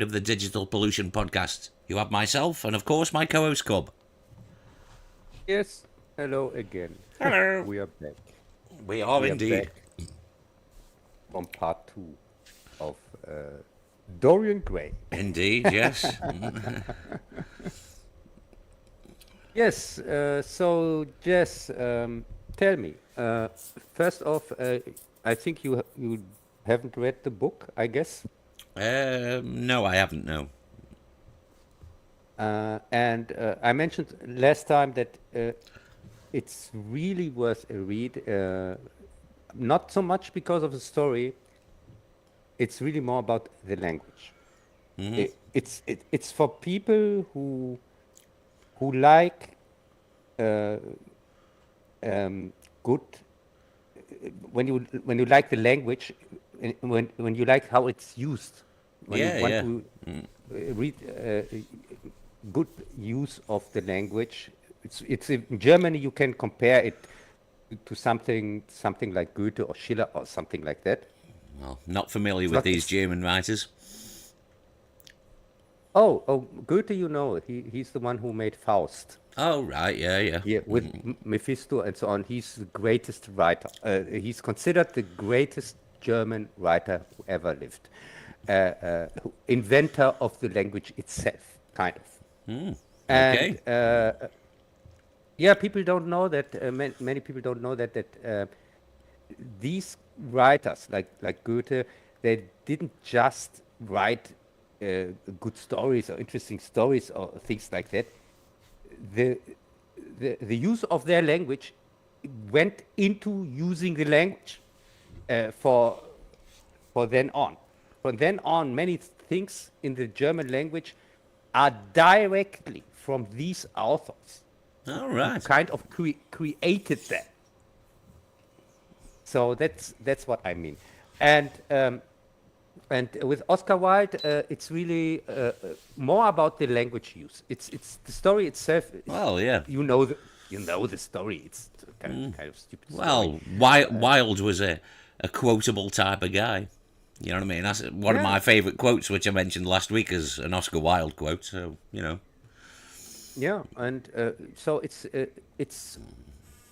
of the Digital Pollution Podcast. You have myself and, of course, my co-host Cub. Yes, hello again. Hello. We are back. We are We are indeed. back from part 2 of Dorian Gray. Indeed, yes. Yes, so Jess, tell me. First off, I think you haven't read the book, I guess. No, I haven't, no. And I mentioned last time that it's really worth a read. Not so much because of the story. It's really more about the language. It's for people who like uh, good when you like the language, when you like how it's used, when you want Yeah. to read good use of the language. It's in Germany you can compare it to something like Goethe or Schiller or something like that. Well, not familiar It's with not. these German writers. Oh, Goethe, he's the one who made Faust. Oh, right, yeah. Yeah, with Mephisto and so on. He's the greatest writer. He's considered the greatest German writer who ever lived. Inventor of the language itself, kind of. And Okay. yeah, people don't know that. Many people don't know that these writers, like Goethe, they didn't just write good stories or interesting stories or things like that. The use of their language went into using the language for then on. From then on, many things in the German language are directly from these authors All who right. kind of created them. So that's what I mean. And with Oscar Wilde, it's really more about the language use. It's the story itself. Well, yeah. You know the story. It's kind of stupid story. Well, Wilde was a quotable type of guy. You know what I mean? That's one of Yeah. my favourite quotes, which I mentioned last week as an Oscar Wilde quote. So, Yeah, and so it's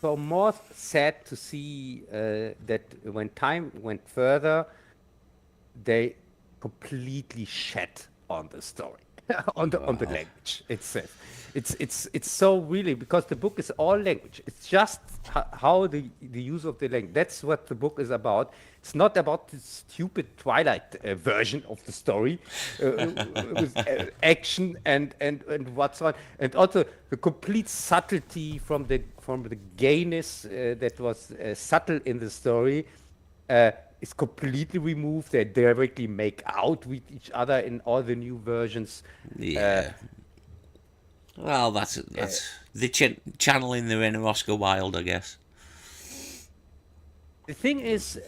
so more sad to see that when time went further, they completely shed on the story, on the language itself. It's so really because the book is all language. It's just how the use of the language. That's what the book is about. It's not about the stupid Twilight version of the story with action and what's on, and also the complete subtlety from the gayness that was subtle in the story. Is completely removed. They directly make out with each other in all the new versions. yeah. Well, that's the channeling their inner Oscar Wilde, I guess. The thing is,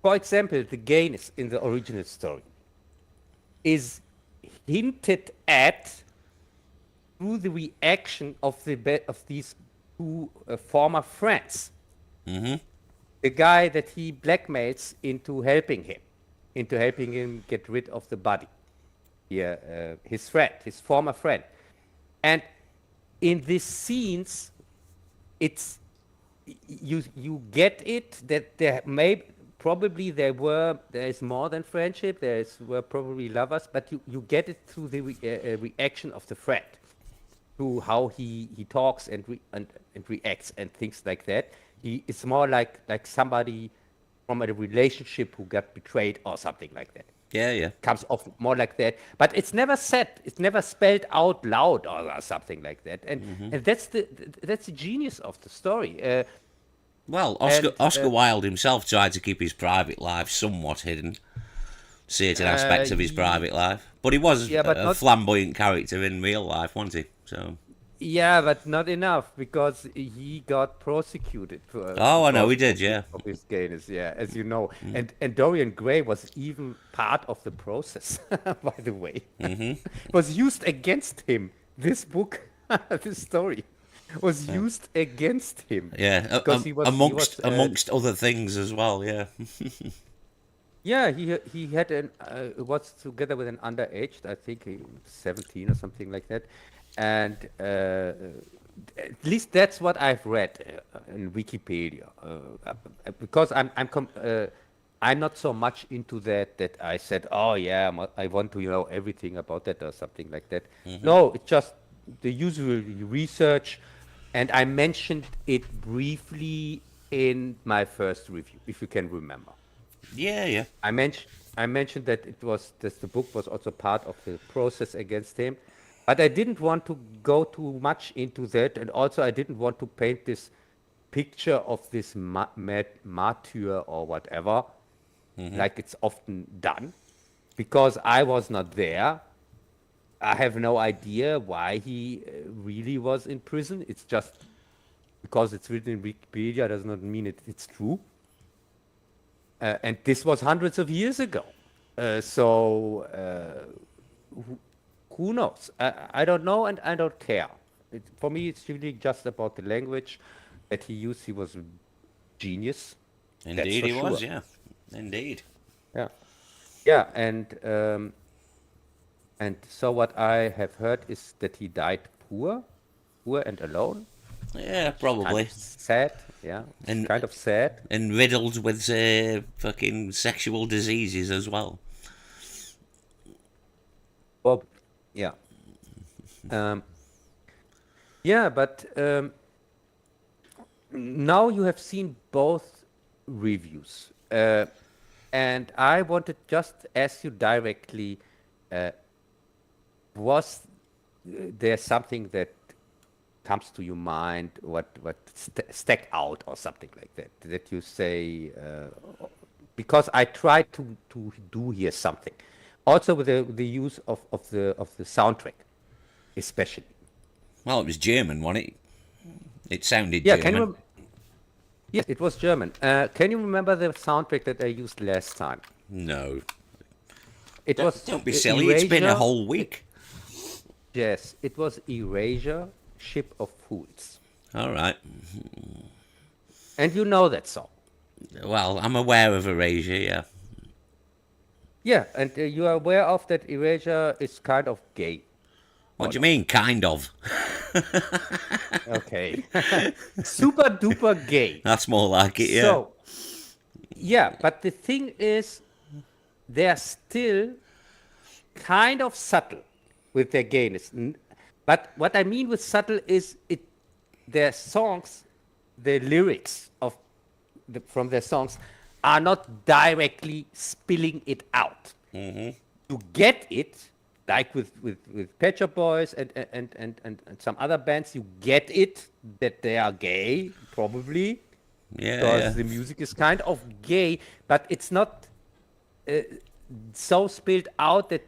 for example, the gayness in the original story is hinted at through the reaction of these two former friends. The guy that he blackmails into helping him get rid of the body. Yeah, his former friend. And in these scenes, it's you get it that there is more than friendship. Were probably lovers, but you get it through the reaction of the friend, through how he talks and reacts and things like that. It's more like somebody from a relationship who got betrayed or something like that. Yeah. Comes off more like that, but it's never said. It's never spelled out loud or something like that. And that's the genius of the story. Well, And Oscar Wilde himself tried to keep his private life somewhat hidden, certain aspects of his private life. But he was yeah, but a not flamboyant character in real life, wasn't he? So. yeah, but not enough because he got prosecuted Oh, I know because he did, yeah. of his gayness. Yeah, as you know, and Dorian Gray was even part of the process. By the way, was used against him. This book, this story, was used against him Yeah, because he was amongst other things as well, yeah. Yeah, he had was together with an underage, I think 17 or something like that, and at least that's what I've read in Wikipedia. Because I'm not so much into that I said, oh yeah, I want to know everything about that or something like that. No, it's just the usual research, and I mentioned it briefly in my first review, if you can remember. Yeah, yeah. I mentioned I mentioned that it was that the book was also part of the process against him, but I didn't want to go too much into that, and also I didn't want to paint this picture of this martyr or whatever, like it's often done, because I was not there. I have no idea why he really was in prison. It's just because it's written in Wikipedia does not mean it's true. And this was hundreds of years ago. So who knows? I don't know, and I don't care. For me, it's really just about the language that he used. He was a genius, that's Indeed, for he was. sure. Yeah, indeed. Yeah, yeah, and so what I have heard is that he died poor and alone. Yeah, Kind probably. of sad. Yeah, it's And kind of sad. riddled with fucking sexual diseases as well. Well, yeah, um, yeah, but now you have seen both reviews, and I wanted just ask you directly: was there something that comes to your mind, what stack out or something like that, that you say? Because I tried to do here something, also with the use of the soundtrack, especially. Well, it was German, wasn't it? It sounded Yeah, can you? German. Yes, it was German. Can you remember the soundtrack that I used last time? No. It was Don't be silly. It's been a Erasure. whole week. Yes, it was Erasure, Ship of Fools. All right. And you know that song. Well, I'm aware of Erasure, yeah. Yeah, and you are aware of that Erasure is kind of gay. What Or do you not? mean, kind of? Okay. Super duper gay. That's more like it, yeah. So, yeah, but the thing is, they're still kind of subtle with their gayness. But what I mean with subtle is their songs, the lyrics from their songs are not directly spilling it out. You get it, like with Pet Shop Boys and some other bands, you get it that they are gay, probably, Yeah, yeah. because the music is kind of gay, but it's not so spilled out that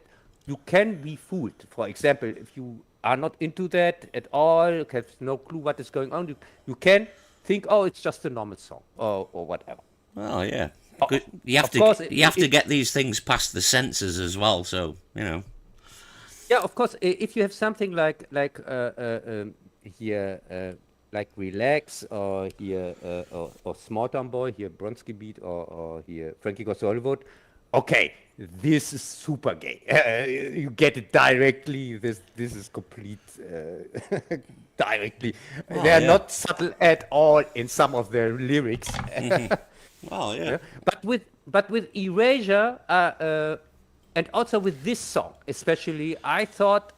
you can be fooled. For example, if you are not into that at all, you have no clue what is going on, you can think, oh, it's just a normal song or whatever. Well, yeah. O- Good. You have Of to course, get these things past the censors as well. So yeah, of course, if you have something here, like Relax or here or Small Town Boy, here Bronski Beat or here Frankie Goes to Hollywood, okay, this is super gay. You get it directly. This is complete directly. They are yeah. not subtle at all in some of their lyrics. Well, yeah. Yeah. But with Erasure, and also with this song, especially, I thought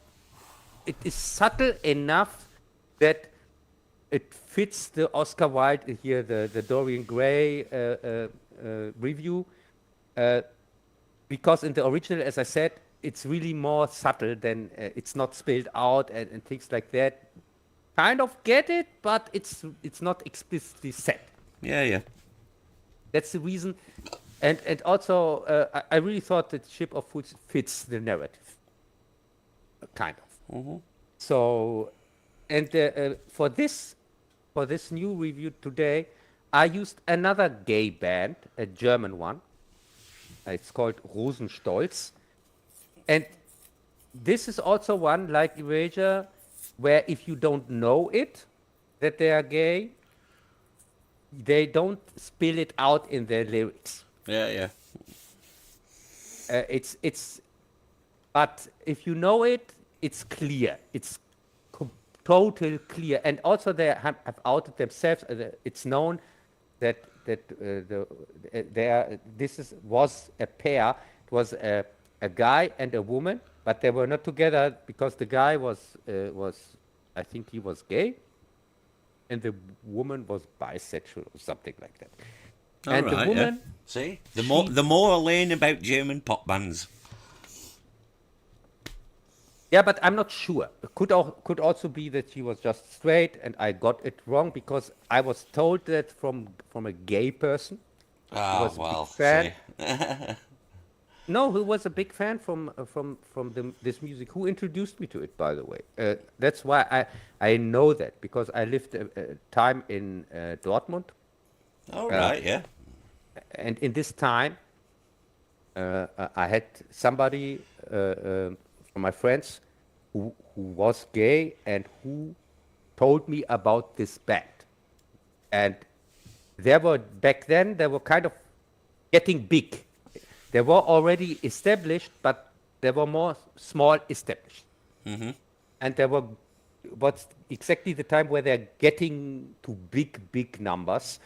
it is subtle enough that it fits the Oscar Wilde here, the Dorian Gray review, because in the original, as I said, it's really more subtle than it's not spelled out and things like that. Kind of get it, but it's not explicitly said. Yeah, yeah. That's the reason. And also, I really thought that Ship of Fools fits the narrative, kind of. So, and for this new review today, I used another gay band, a German one. It's called Rosenstolz, and this is also one like Erasure, where if you don't know it that they are gay, they don't spill it out in their lyrics. Yeah, yeah. It's but if you know it, it's clear. It's total clear. And also they have outed themselves. It's known that was a pair. It was a guy and a woman, but they were not together because the guy was I think he was gay, and the woman was bisexual or something like that. All And right, the woman, yeah. See, the more I learn about German pop bands. yeah, but I'm not sure. It could also be that she was just straight, and I got it wrong because I was told that from a gay person. Ah, Was a big well, fan. see. No, who was a big fan from this music? Who introduced me to it, by the way? That's why I know that because I lived a time in Dortmund, All right, yeah. and in this time, I had somebody from my friends who was gay and who told me about this band. And back then they were kind of getting big. They were already established, but they were more small established. And they were what's exactly the time where they're getting to big numbers.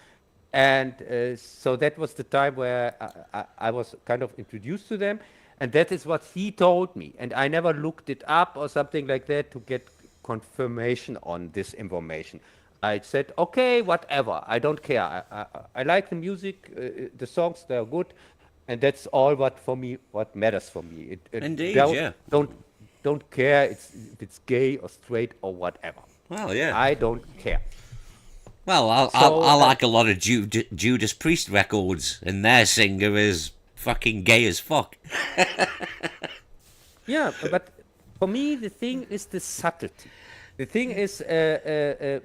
And so that was the time where I was kind of introduced to them. And that is what he told me. And I never looked it up or something like that to get confirmation on this information. I said, okay, whatever. I don't care. I like the music, the songs, they're good. And that's all what matters for me. Indeed, yeah. Don't care if it's gay or straight or whatever. Well, yeah. I don't care. Well, I like a lot of Judas Priest records, and their singer is fucking gay as fuck. Yeah, but for me, the thing is the subtlety. The thing is,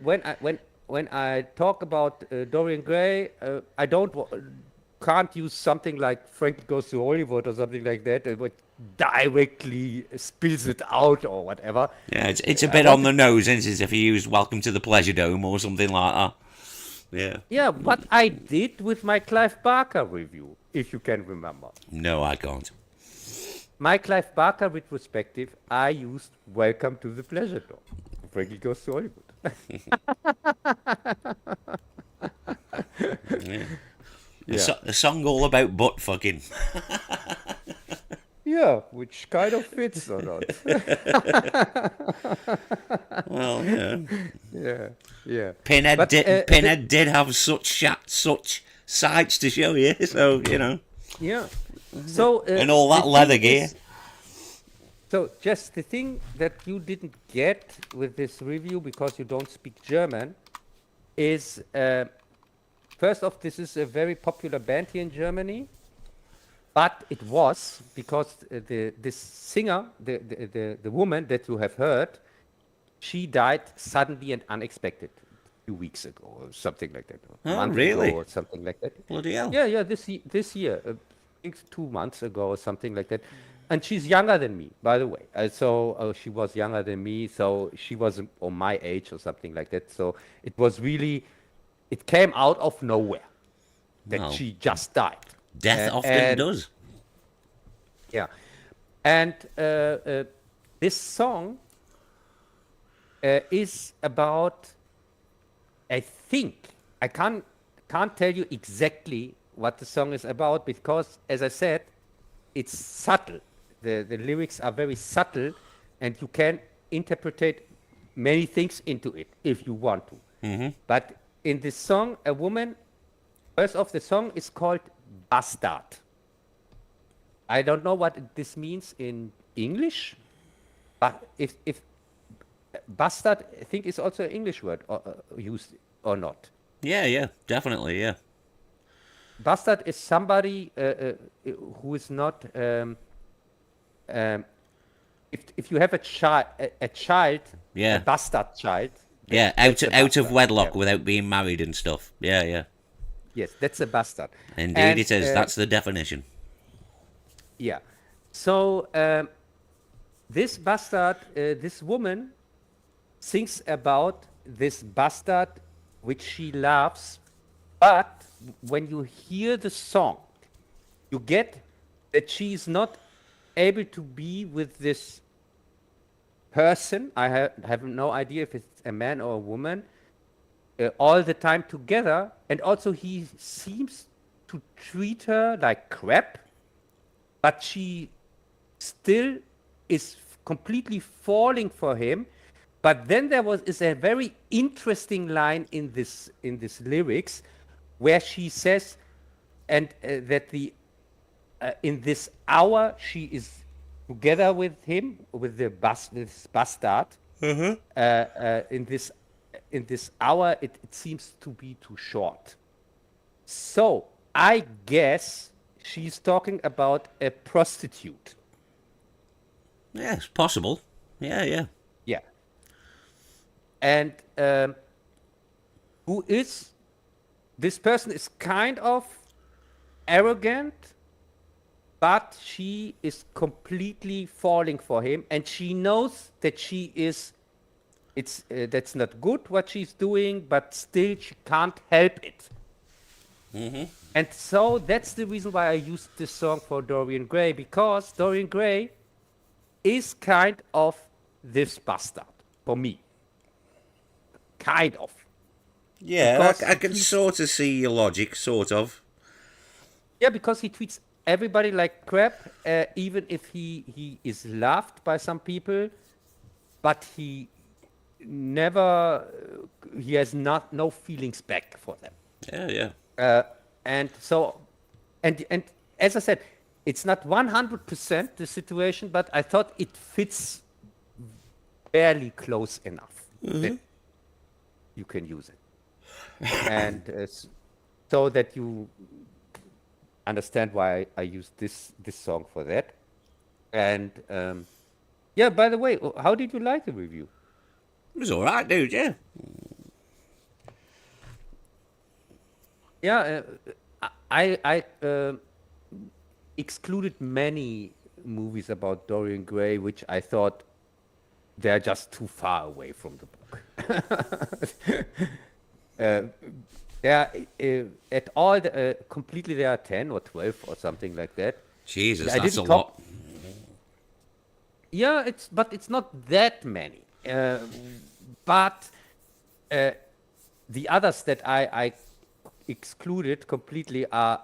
when I talk about Dorian Gray, I can't use something like Frankie Goes to Hollywood or something like that, which directly spills it out or whatever. Yeah, it's a bit on the nose, isn't it, if you used Welcome to the Pleasure Dome or something like that. Yeah. Yeah, what I did with my Clive Barker review, if you can remember. No, I can't. My Clive Barker retrospective, I used Welcome to the Pleasure Dome. Frankie Goes to Hollywood. Yeah. Yeah. A song all about butt fucking. Yeah, which kind of fits or not. Well, yeah. Yeah. Pinhead But, did have such sights to show you, so you know. Yeah. So And all that the leather thing gear. is- So just the thing that you didn't get with this review because you don't speak German is first off, this is a very popular band here in Germany, but it was because this singer, the woman that you have heard, she died suddenly and unexpected a few weeks ago or something like that. A Oh, month really? ago or something like that. Bloody hell. Yeah, this year, I think 2 months ago or something like that. And she's younger than me, by the way. So she was younger than me, so she was on my age or something like that. So it was really, it came out of nowhere that Well, she just died. Death often does. Yeah. And this song is about, I think, I can't tell you exactly what the song is about because, as I said, it's subtle. The lyrics are very subtle, and you can interpret many things into it if you want to. Mm-hmm. But in this song, a woman, first off, the song is called Bastard. I don't know what this means in English, but if bastard, I think is also an English word used or not. Yeah, definitely, yeah. Bastard is somebody who is not. If you have a child, Yeah. a bastard child. Yeah, that's a out of bastard, wedlock yeah. without being married and stuff. Yeah. Yes, that's a bastard. Indeed And, it is. That's the definition. Yeah. So this bastard, this woman, thinks about this bastard which she loves, but when you hear the song, you get that she's not able to be with this person. I have no idea if it's a man or a woman, all the time together. And also, he seems to treat her like crap, but she still is completely falling for him. But then there is a very interesting line in this lyrics where she says, and that the in this hour she is together with him, with this bastard. In this hour, it seems to be too short. So I guess she's talking about a prostitute. Yeah, it's possible. Yeah, yeah. Yeah. And who is this person is kind of arrogant, but she is completely falling for him, and she knows that she is. It's that's not good what she's doing, but still she can't help it. And so that's the reason why I used this song for Dorian Gray, because Dorian Gray is kind of this bastard for me. Kind of. Yeah, Because I can sort of see your logic, sort of. Yeah, because he treats everybody like crap, even if he is loved by some people, but he never he has no feelings back for them. Yeah, yeah. And so, and as I said, it's not 100% the situation, but I thought it fits barely close enough that you can use it, and so that you understand why I used this song for that. And yeah, by the way, how did you like the review? It was all right, dude. Yeah. Yeah, I excluded many movies about Dorian Gray, which I thought they're just too far away from the book. Yeah, at all, completely there are 10 or 12 or something like that. Jesus, I that's a didn't lot. Yeah, but it's not that many. But the others that I excluded completely are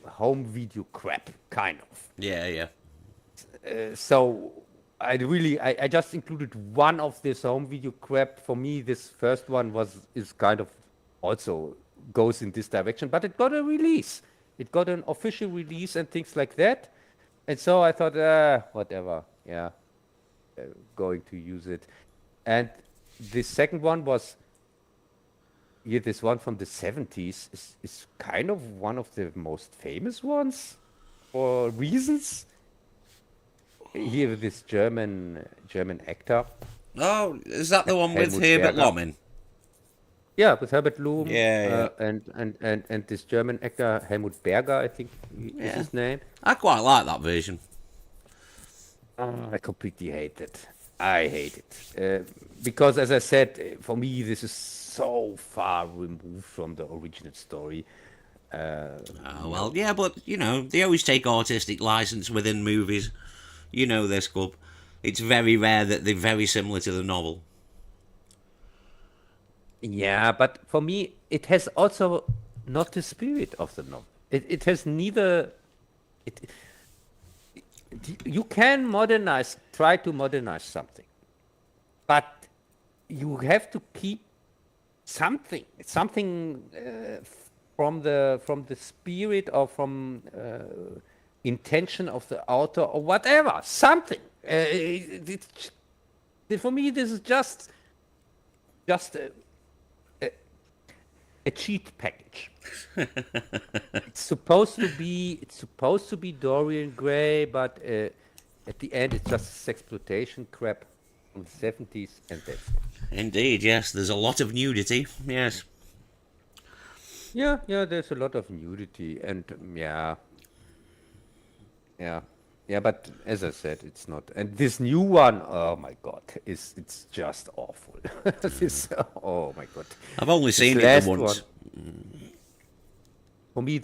home video crap, kind of. Yeah, yeah. So I just included one of this home video crap. For me, this first one is kind of also goes in this direction, but it got a release. It got an official release and things like that. And so I thought, whatever, yeah, going to use it. And the second one was, yeah, this one from the 70s is kind of one of the most famous ones for reasons. Here, this German actor. Oh, is that the one with Helmut Herbert Berger. Lommen? Yeah, with Herbert Loom. Yeah, And this German actor, Helmut Berger, I think is his name. I quite like that version. I completely hate it. I hate it. Because, as I said, for me, this is so far removed from the original story. Well, yeah, but, you know, they always take artistic license within movies. You know this, Club. It's very rare that they're very similar to the novel. Yeah, but for me, it has also not the spirit of the novel. It has neither. You can try to modernize something, but you have to keep something from the spirit or from intention of the author or whatever. Something. For me, this is just a cheat package. It's supposed to be Dorian Gray, but at the end it's just sexploitation crap from the 70s, and that's it. Indeed, yes. There's a lot of nudity. Yes. Yeah, there's a lot of nudity, and yeah. But as I said, it's not. And this new one, oh my god, it's just awful. Oh my god. I've only seen it last once. For me,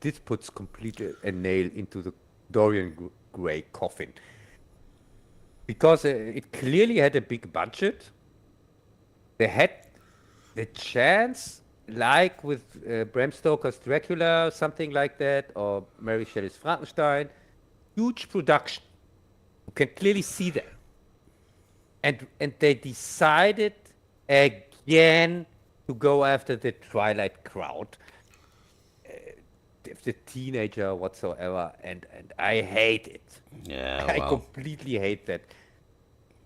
this puts completely a nail into the Dorian Gray coffin. Because it clearly had a big budget. They had the chance, like with Bram Stoker's Dracula, something like that, or Mary Shelley's Frankenstein, huge production. You can clearly see that. And they decided again to go after the Twilight crowd, the teenager whatsoever, and I hate it. Yeah, I well, completely hate that.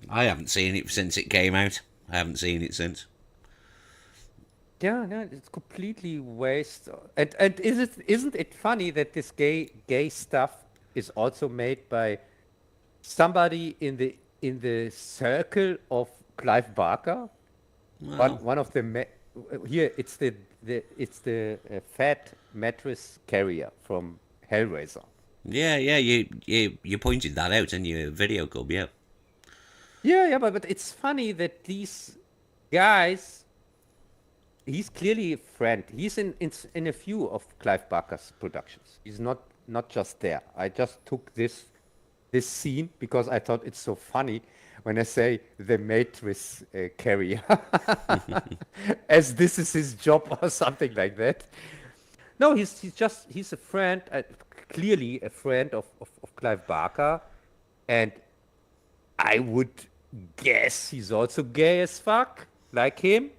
I haven't seen it since it came out. I haven't seen it since. Yeah, no, it's completely waste. And isn't it funny that this gay stuff is also made by somebody in the circle of Clive Barker? Well, One of the here it's the fat mattress carrier from Hellraiser. yeah, you pointed that out in your video club, yeah. Yeah, but it's funny that these guys. He's clearly a friend. He's in a few of Clive Barker's productions. He's not just there. I just took this scene because I thought it's so funny when I say the mattress carrier, as this is his job or something like that. No, he's a friend, clearly a friend of Clive Barker, and I would guess he's also gay as fuck, like him.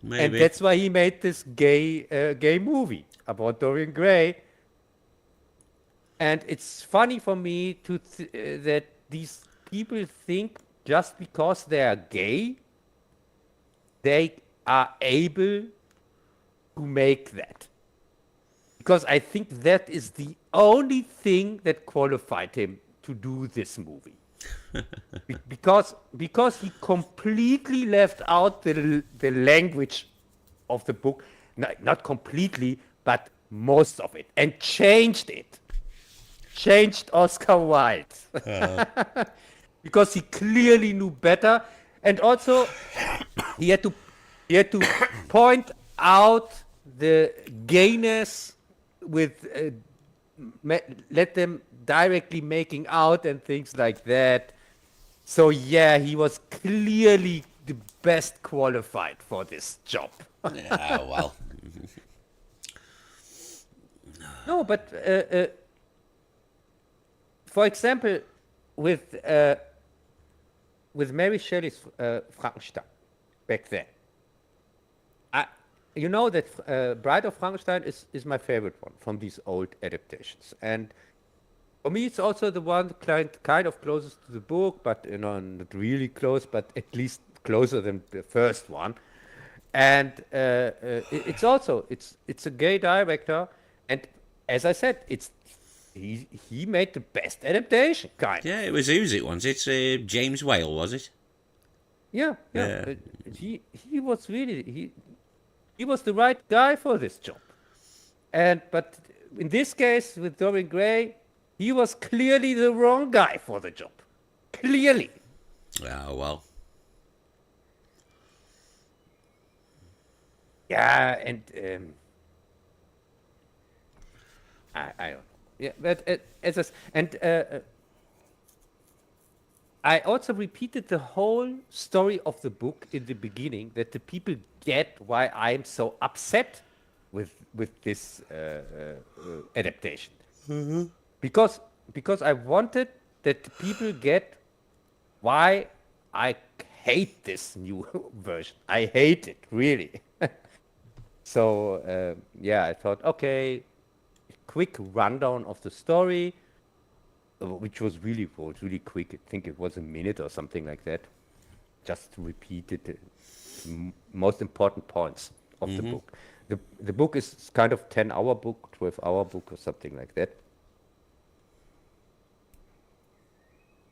Maybe. And that's why he made this gay movie about Dorian Gray. And it's funny for me that these people think just because they are gay, they are able to make that. Because I think that is the only thing that qualified him to do this movie. because he completely left out the language of the book, not completely, but most of it, and changed Oscar Wilde, because he clearly knew better, and also he had to point out the gayness with let them directly making out and things like that. So yeah, he was clearly the best qualified for this job. Yeah, well. No, but for example, with Mary Shelley's Frankenstein back then, you know that Bride of Frankenstein is my favorite one from these old adaptations, and for me it's also the one kind of closest to the book, but not really close, but at least closer than the first one. And it's a gay director, and as I said, he made the best adaptation, kind. Yeah, it was who's it once. It's James Whale, was it? Yeah. He was really he was the right guy for this job, but in this case with Dorian Gray, he was clearly the wrong guy for the job. Clearly. Oh, well. Yeah, and I don't know. Yeah, but I also repeated the whole story of the book in the beginning, that the people get why I'm so upset with this adaptation. Mm-hmm. Because I wanted that the people get why I hate this new version. I hate it, really. So, I thought, okay, quick rundown of the story, which was really quick. I think it was a minute or something like that. Just to repeat it, the most important points of the book. The book is kind of 10-hour book, 12-hour book or something like that.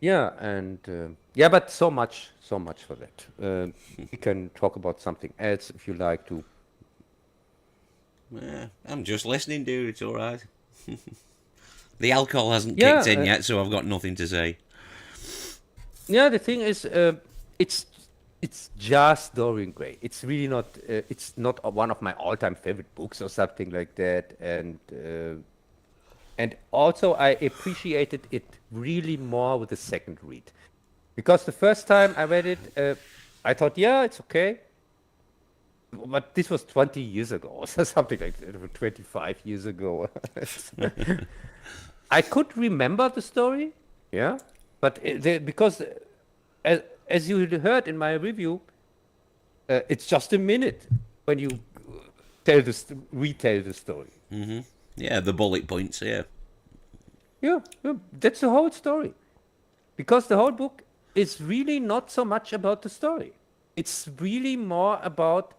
Yeah, and but so much for that. We can talk about something else if you like to. Yeah, I'm just listening, dude. It's all right. The alcohol hasn't kicked in yet, so I've got nothing to say. Yeah, the thing is, It's just Dorian Gray. It's really not. It's not one of my all-time favorite books or something like that. And also I appreciated it really more with the second read, because the first time I read it, I thought, yeah, it's okay. But this was 20 years ago or something like that, 25 years ago. I could remember the story, yeah, but because as you heard in my review, it's just a minute when you retell the story. Yeah, the bullet points. Yeah. Yeah, yeah, that's the whole story. Because the whole book is really not so much about the story. It's really more about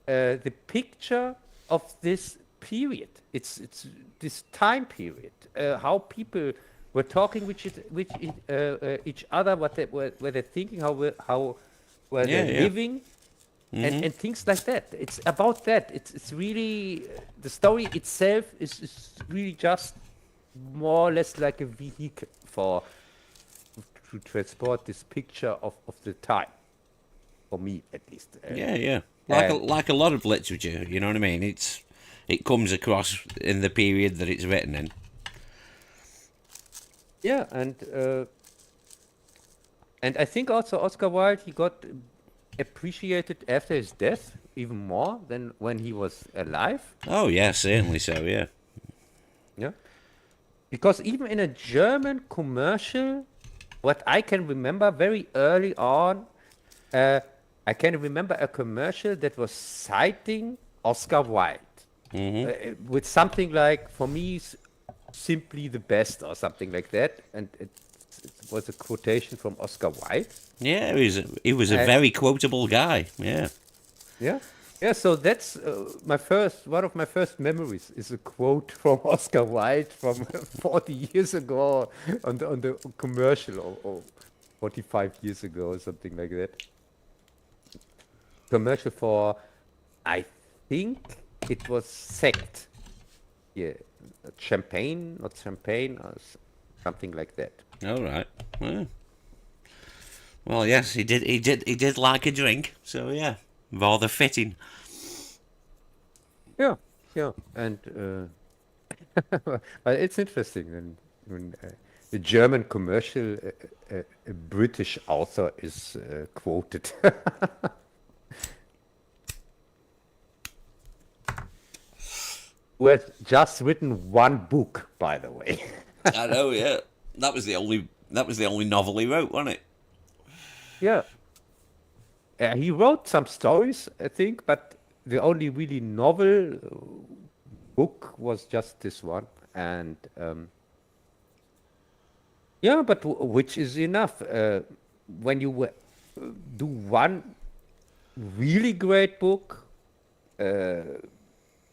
the picture of this period. It's this time period. How people were talking with each other, what they were thinking, how were Yeah, they yeah. living, and things like that. It's about that. It's really the story itself is really just more or less like a vehicle for to transport this picture of the time, for me at least. Yeah, yeah. And Like a lot of literature, you know what I mean? It comes across in the period that it's written in. yeah, and I think also Oscar Wilde, he got appreciated after his death even more than when he was alive. Oh yeah, certainly so. Yeah. Yeah, because even in a German commercial, what I can remember very early on, I can remember a commercial that was citing Oscar Wilde with something like, for me, simply the best or something like that, and it was a quotation from Oscar Wilde. Yeah, he was a And very quotable guy. Yeah. yeah, yeah. So that's one of my first memories is a quote from Oscar Wilde from 40 years ago on the commercial, or 45 years ago or something like that. Commercial for, I think it was sect. Yeah, champagne, not champagne, or something like that. All right. Well, yes, he did. He did like a drink. So yeah, rather fitting. Yeah, yeah, and but it's interesting when the German commercial, a British author is quoted. Who has just written one book, by the way. I know. Yeah, that was the only novel he wrote, wasn't it? Yeah, he wrote some stories, I think, but the only really novel book was just this one, and yeah, but which is enough. When you do one really great book,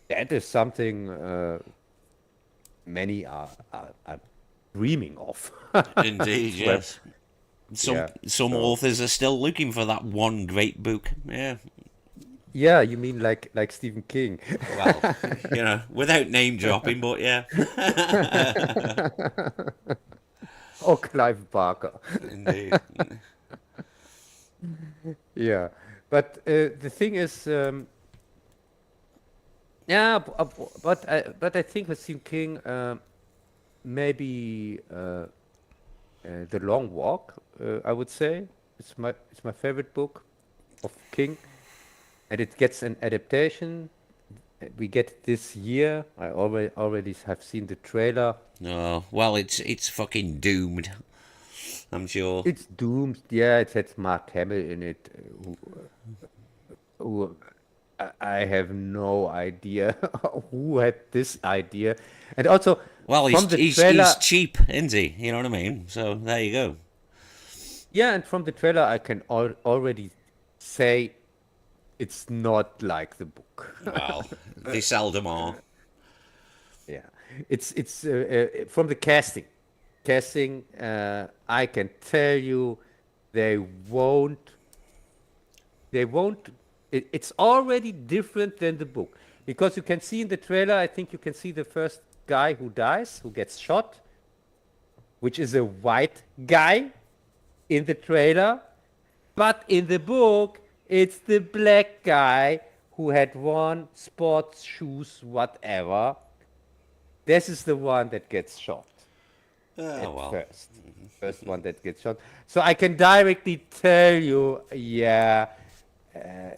that is something many are dreaming of. Indeed, Well, yes. Some yeah. some So authors are still looking for that one great book. Yeah. yeah, you mean like Stephen King? Well, without name dropping, but yeah. Or Clive Barker? Indeed. Yeah, but the thing is, yeah, but I think with Stephen King, maybe The Long Walk, I would say it's my favorite book of King, and it gets an adaptation. We get it this year. I already have seen the trailer. Oh, well, it's fucking doomed. I'm sure. It's doomed. Yeah, it has Mark Hamill in it, who I have no idea who had this idea. And also Well, from the he's trailer, cheap, isn't he? You know what I mean? So there you go. yeah, and from the trailer, I can already say it's not like the book. Well, they seldom are. Yeah, it's from the casting. Casting, I can tell you, they won't. They won't. It's already different than the book, because you can see in the trailer. I think you can see the first guy who dies, who gets shot, which is a white guy in the trailer, But in the book, it's the black guy who had worn sports shoes, whatever. This is the one that gets shot Oh, at well. first. First one that gets shot. So I can directly tell you, yeah,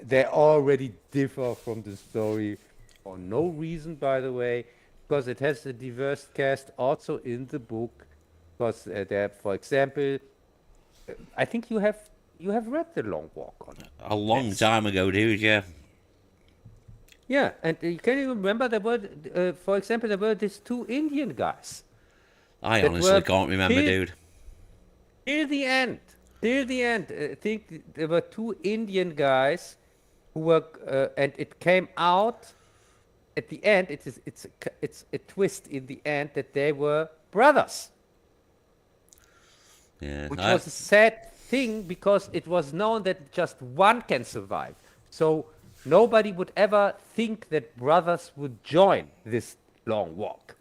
they already differ from the story for no reason, by the way, because it has a diverse cast also in the book. Because there, for example, I think you have read The Long Walk on A long this. time ago, dude, yeah. Yeah, and can you remember there were, for example, there were these two Indian guys I that honestly were can't remember, till, dude. till the end. Till the end, I think there were two Indian guys who were, and it came out at the end. It's a twist in the end that they were brothers, Yeah, which was a sad thing because it was known that just one can survive. So nobody would ever think that brothers would join this long walk.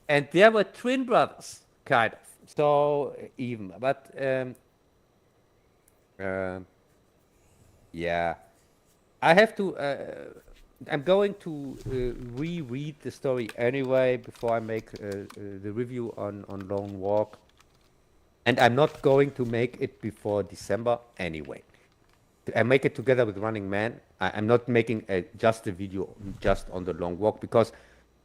And there were twin brothers, kind of. So even, but yeah, I have to. I'm going to reread the story anyway before I make the review on Long Walk, and I'm not going to make it before December anyway. I make it together with Running Man. I'm not making just a video just on the Long Walk because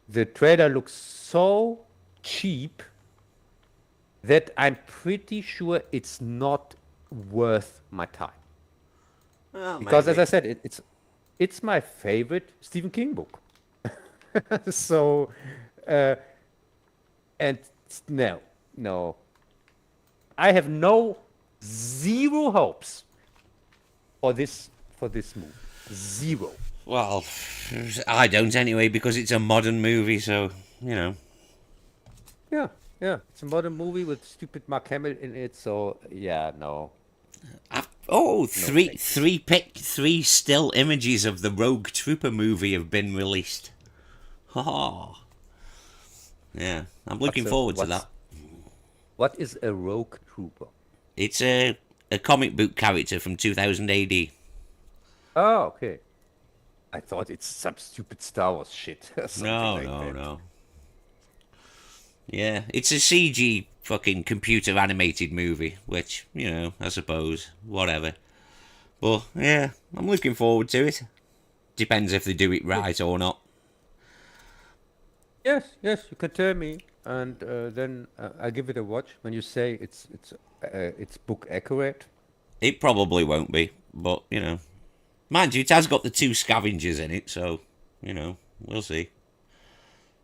the trailer looks so cheap that I'm pretty sure it's not worth my time. Oh, Because as maybe. I said, it's my favorite Stephen King book. So, uh, and no, I have zero hopes for this movie. Zero. Well, I don't anyway because it's a modern movie, so, you know. Yeah, yeah. It's a modern movie with stupid Mark Hamill in it. So yeah, no, Oh, no thanks. three still images of the Rogue Trooper movie have been released. Oh, yeah. I'm looking What's a forward to that. what's what is a rogue trooper? It's a comic book character from 2000 AD. Oh, okay. I thought it's some stupid Star Wars shit or something No, like no, that. no. Yeah, it's a CG fucking computer animated movie, which, you know, I suppose, whatever. But, yeah, I'm looking forward to it. Depends if they do it Good. right or not. Yes, yes, you can tell me, and then I'll give it a watch. When you say it's book accurate. It probably won't be, but, you know. Mind you, it has got the two scavengers in it, so, you know, we'll see.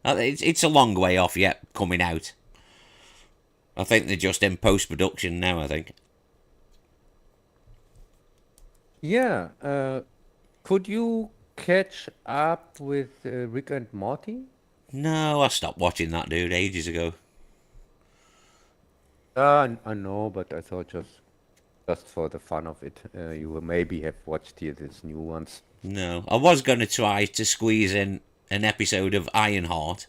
It's a long way off yet coming out. I think they're just in post production now, I think. Yeah. Could you catch up with Rick and Morty? No, I stopped watching that, dude, ages ago. I know, but I thought just for the fun of it, you will maybe have watched here these new ones. No. I was going to try to squeeze in an episode of Ironheart,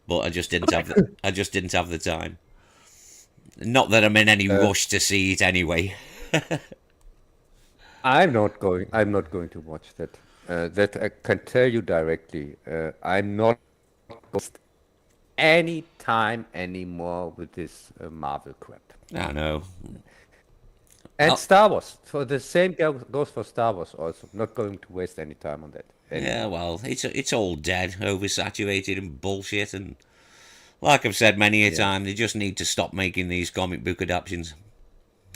but I just didn't have the time. Not that I'm in any Uh, rush to see it anyway. I'm not going to watch that. That I can tell you directly. I'm not going any time anymore with this Marvel crap. I know. And Oh, Star Wars. For the same goes for Star Wars also. Not going to waste any time on that yeah, anymore. well, it's all dead, oversaturated and bullshit, and like I've said many a Yeah. time, they just need to stop making these comic book adaptations.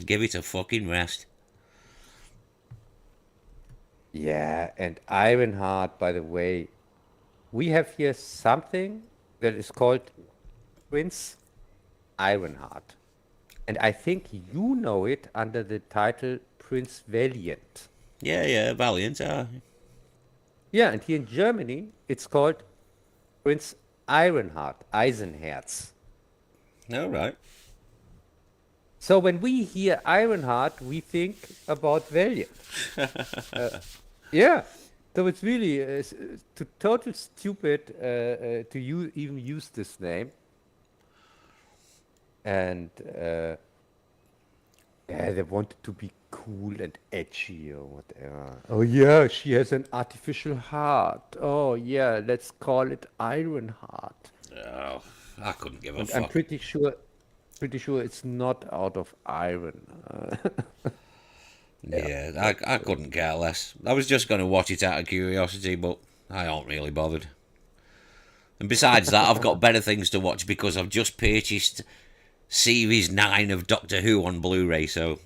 Give it a fucking rest. Yeah, and Ironheart, by the way, we have here something that is called Prince Ironheart. And I think you know it under the title Prince Valiant. Yeah, yeah, Valiant. Yeah, and here in Germany, it's called Prince Ironheart, Eisenherz. All right. So when we hear Ironheart, we think about Valiant. Yeah. So it's really total stupid to even use this name. And Yeah, they wanted to be cool and edgy or whatever. Oh yeah, she has an artificial heart. Oh yeah, let's call it Iron Heart. Oh, I couldn't give a And I'm fuck. pretty sure it's not out of iron. Yeah, Yeah, that's I couldn't care less. I was just going to watch it out of curiosity, but I aren't really bothered. And besides that, I've got better things to watch because I've just purchased Series 9 of Doctor Who on Blu-ray, so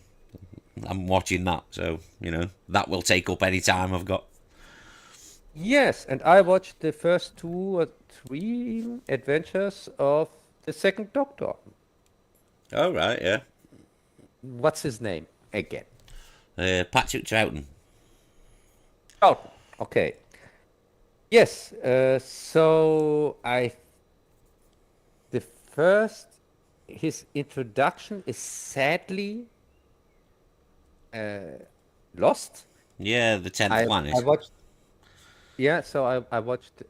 I'm watching that. So, that will take up any time I've got. yes, and I watched the first 2 or 3 adventures of the second Doctor. Oh, right, yeah. What's his name again? Patrick Troughton. Troughton. Okay. Yes. So the first his introduction is sadly lost. Yeah, the 10th I planet. watched. Yeah. So I watched.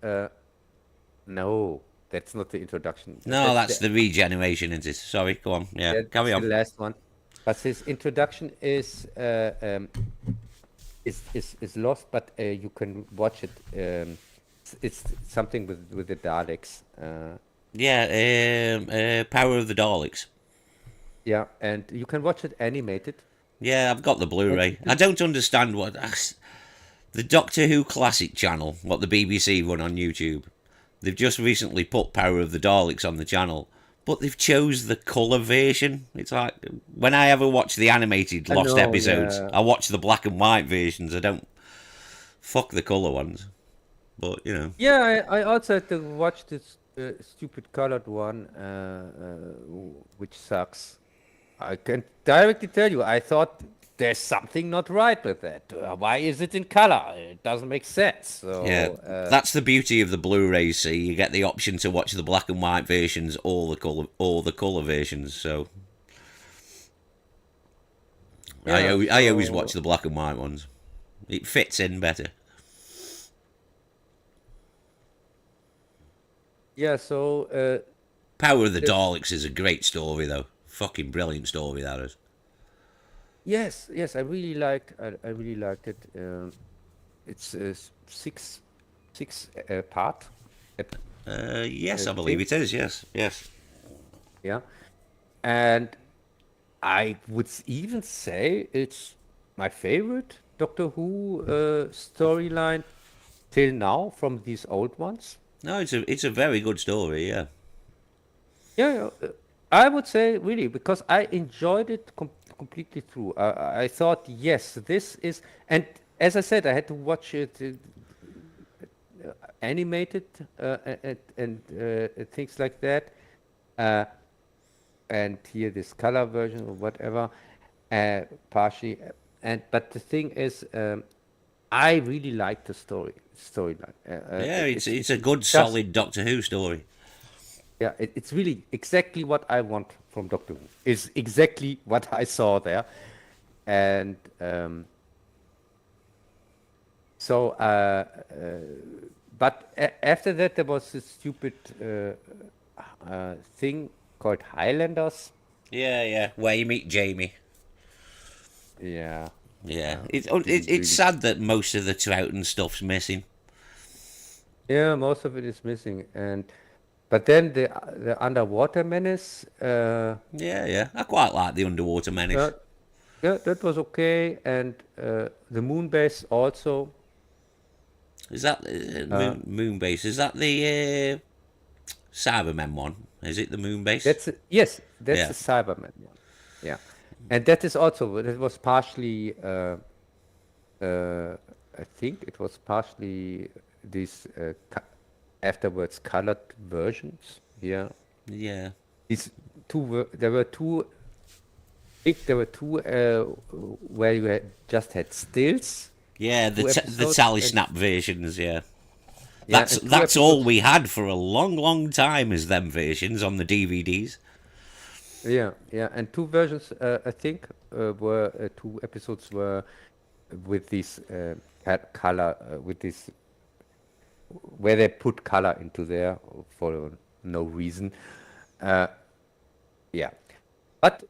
No, that's not the introduction. No, that's the regeneration, isn't it? Sorry, go on. Yeah, carry That's the on. last one. But his introduction is lost, but you can watch it. It's something with the Daleks. Yeah, Power of the Daleks. Yeah, and you can watch it animated. Yeah, I've got the And Blu-ray. I don't understand what the Doctor Who Classic channel, what the BBC run on YouTube. They've just recently put Power of the Daleks on the channel, but they've chose the colour version. It's like when I ever watch the animated I Lost know, episodes, yeah. I watch the black and white versions. I don't fuck the colour ones. But Yeah, I also had to watch this stupid colored one, which sucks. I can directly tell you, I thought there's something not right with that. Why is it in color? It doesn't make sense. yeah, So, that's the beauty of the Blu-rays. See, you get the option to watch the black and white versions or the colour versions. So yeah, I always watch so, the black and white ones. It fits in better. yeah, so, Power of the the, Daleks is a great story, though. Fucking brilliant story that is. yes, I really liked it. It's six part, ep- Yes, I believe thing, it is. Yes, yes. yeah, and I would even say it's my favorite Doctor Who storyline till now from these old ones. No, it's a very good story. Yeah, Yeah, I would say really because I enjoyed it completely through. I thought, yes, this is, and as I said, I had to watch it animated and things like that, uh, and here this color version or whatever, partially. And but the thing is, I really like the storyline. yeah. It's a It's good, just solid Doctor Who story. yeah, it's really exactly what I want from Doctor Who. Is exactly what I saw there, and so but after that there was this stupid thing called Highlanders. Yeah, yeah. Where you meet Jamie. Yeah, Yeah, didn't it's really. sad that most of the Troughton stuff's missing. Yeah, most of it is missing, and but then the underwater menace. Yeah, yeah. I quite like the Underwater Yeah, Menace. yeah, that was okay, and the moon base also. Is that Uh, Moonbase? Is that the Cybermen one? Is it the Moonbase? Yes, that's Yeah, the Cyberman one. Yeah, and that is also that was partially. Uh, I think it was partially these afterwards colored versions. Yeah, yeah, these there were two. I think there were two where you just had stills, yeah. two The episodes, Tally and Snap versions. Yeah, yeah, and two that's all episodes. we had for a long, long time. Is them versions on the DVDs. Yeah, and two versions. I think were 2 episodes were with this color with this where they put color into there for no reason. Uh, yeah, but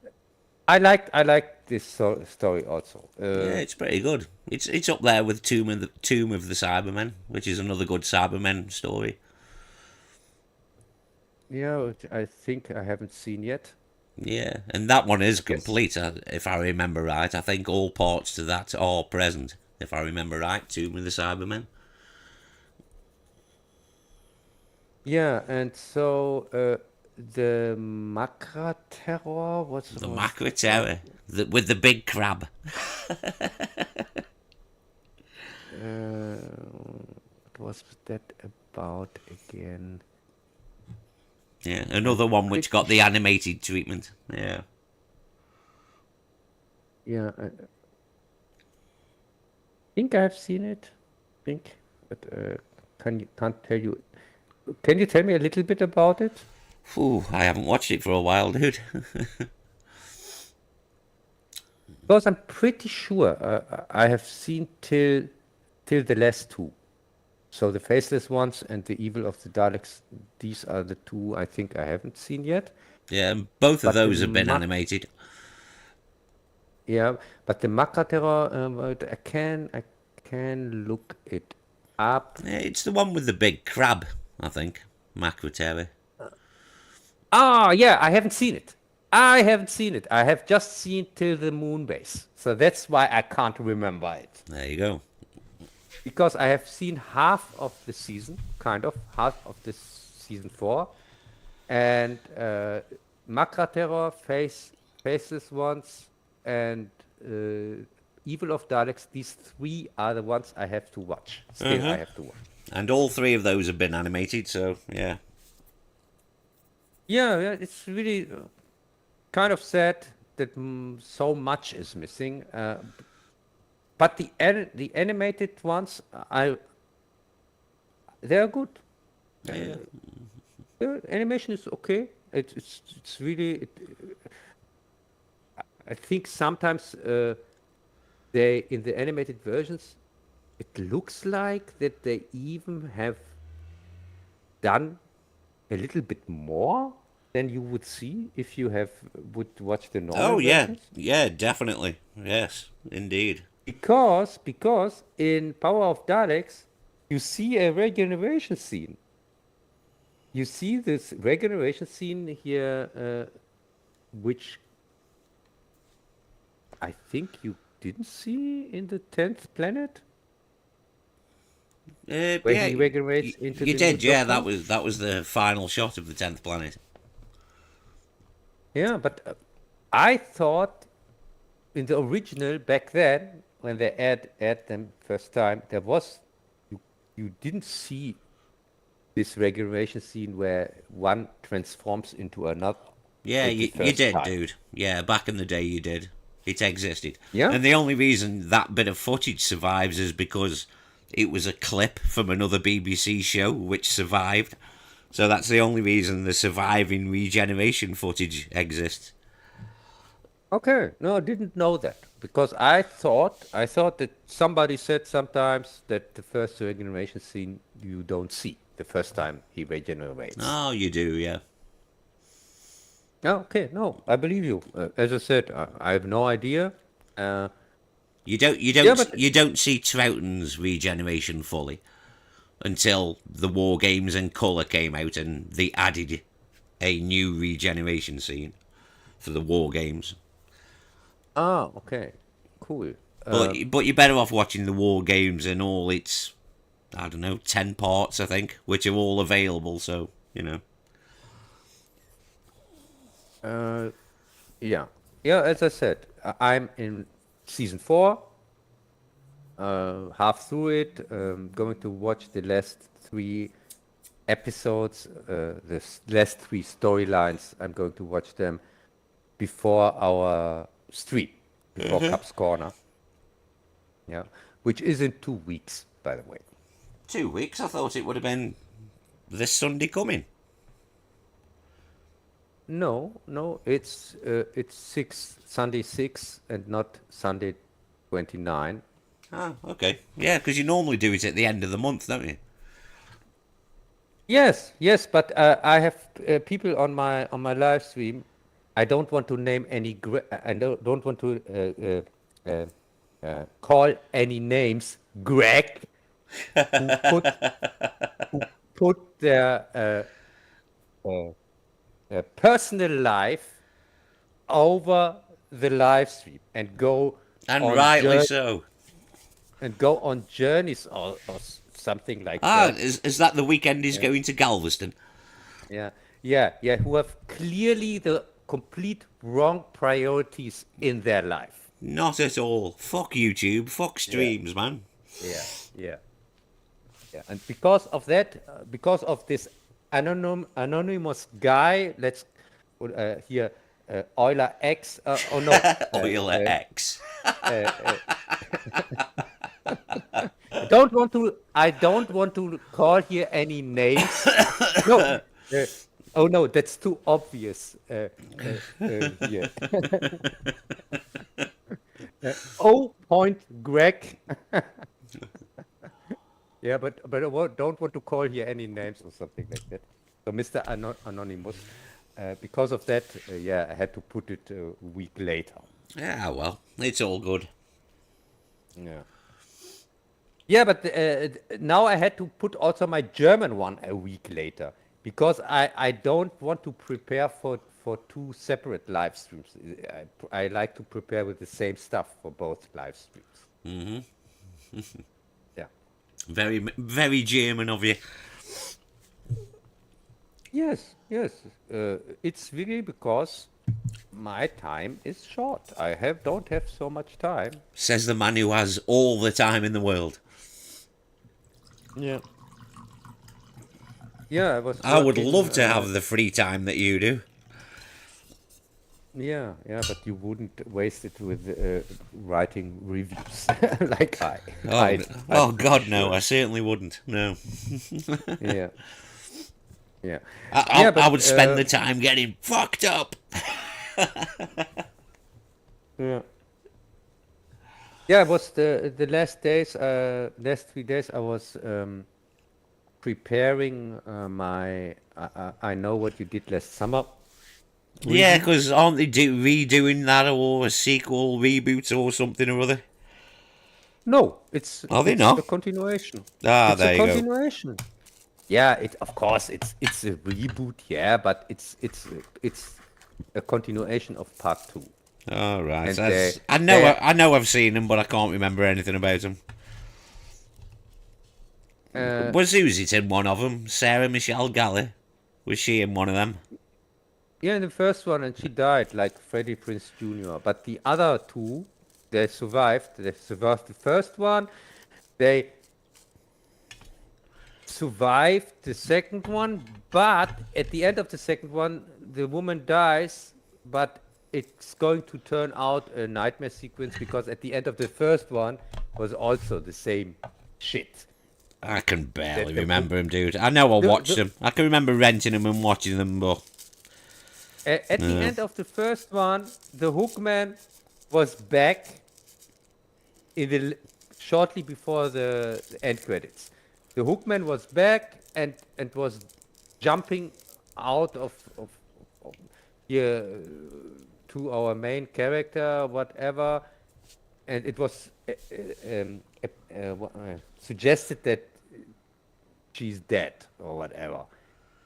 I liked this story also. Yeah, it's pretty good. It's up there with Tomb of the Cybermen, which is another good Cybermen story. Yeah, I think I haven't seen yet. Yeah, and that one is Yes. complete, if I remember right. I think all parts to that are present, if I remember right. Tomb of the Cybermen. Yeah, and so the Makra terror The was Massacre what Terror, with the big crab. what was that about again? Yeah, I'm another one which pretty got the animated treatment. Yeah. yeah, I think I've seen it. Think, but can't tell you. Can you tell me a little bit about it? Whew, I haven't watched it for a while, dude. Because I'm pretty sure I have seen till the last two. So the Faceless Ones and the Evil of the Daleks. These are the two I think I haven't seen yet. Yeah, and both of But the those have been Mak animated. yeah, but the Makra terror, I can look it up. Yeah, it's the one with the big crab, I think. Massacre Terror. Ah, yeah, I haven't seen it. I haven't seen it. I have just seen till the moon base. So that's why I can't remember it. There you go. Because I have seen half of the season, kind of, half of this season 4. And Makra Terror, Faceless Ones, and Evil of Daleks, these 3 are the ones I have to watch. Still, I have to watch. And all 3 of those have been animated, so yeah. Yeah, yeah, it's really kind of sad that so much is missing. But the animated ones, they're good. Yeah. The animation is okay. It's really. I think sometimes they in the animated versions, it looks like that they even have done a little bit more than you would see if you would watch the normal Oh, yeah. versions. Yeah, definitely. Yes, indeed. Because in Power of Daleks, you see a regeneration scene. You see this regeneration scene here, which I think you didn't see in the 10th planet, where Yeah, he regenerates into you the new did. Yeah, Doctor. that was the final shot of the 10th planet. Yeah, but I thought in the original back then, when they add them first time, you didn't see this regeneration scene where one transforms into another Yeah, at the you first did, time. dude. Yeah, back in the day you did. It existed. Yeah. And the only reason that bit of footage survives is because it was a clip from another BBC show which survived. So that's the only reason the surviving regeneration footage exists. Okay. No, I didn't know that because I thought that somebody said sometimes that the first regeneration scene you don't see the first time he regenerates. Oh, you do, yeah. Oh, okay. No, I believe you. As I said, I have no idea. Uh, yeah, but You don't see Troughton's regeneration fully until the War Games and Colour came out and they added a new regeneration scene for the War Games. okay, cool. But you're better off watching the War Games and all its, I don't know, 10 parts, I think, which are all available, so, you know. Uh, yeah, yeah. As I said, I'm in season 4, half through it. Going to watch the last 3 episodes, last 3 storylines. I'm going to watch them before our stream, before Cup's Corner. Yeah, which is in 2 weeks, by the way. 2 weeks? I thought it would have been this Sunday coming. No, it's Sunday 6 and not Sunday 29. Ah, okay. Yeah, because you normally do it at the end of the month, don't you? Yes, but I have people on my live stream I don't want to name any. I don't want to call any names. Greg, who put who put their personal life over the live stream and And on rightly jour- so. go on journeys or something like Ah, that. is that the weekend is Yeah, going to Galveston? yeah, yeah. Who have clearly the complete wrong priorities in their life. Not at all. Fuck YouTube. Fuck Yeah, streams, man. yeah, yeah, yeah. And because of that, because of this anonymous guy, let's here Euler X. Oh no, Oiler X. I don't want to call here any names. No. Oh no, that's too obvious. Here. O. Point Greg. Yeah, but don't want to call here any names or something like that. So Mr. Anonymous, because of that, yeah, I had to put it a week later. Yeah, well, it's all good. Yeah. Yeah, but now I had to put also my German one a week later because I don't want to prepare for two separate live streams. I like to prepare with the same stuff for both live streams. Yeah. Very, very German of you. Yes, yes. It's really because my time is short. Don't have so much time. Says the man who has all the time in the world. Yeah. Yeah, I was I would working, love to have the free time that you do. yeah, but you wouldn't waste it with writing reviews like I. Oh, I'm oh pretty God, no! sure. I certainly wouldn't. No, Yeah, yeah, I, yeah. I But would spend the time getting fucked up. yeah, yeah. It was the last days, last 3 days. I was preparing my. I know what you did last summer. Yeah, Review. because aren't they redoing that or a sequel, reboot or something or other? No, Are they it's a not? continuation. Ah, It's a there you go. continuation. Yeah, it of course it's a reboot, yeah, but it's a continuation of part two. All right. And I know I've seen them, but I can't remember anything about them. uh, Was who's it in one of them? Sarah Michelle Gellar? Was she in one of them? yeah, in the first one, and she died like Freddie Prinze Jr. But the other two, they survived. They survived the first one. They survived the second one, but at the end of the second one, the woman dies, but it's going to turn out a nightmare sequence because at the end of the first one was also the same shit. I can barely The- the- remember them, dude. I know I the- watched the- them. I can remember renting them and watching them, but At the end of the first one, the Hookman was back in shortly before the end credits. The Hookman was back and was jumping out of here to our main character, whatever, and it was suggested that she's dead or whatever.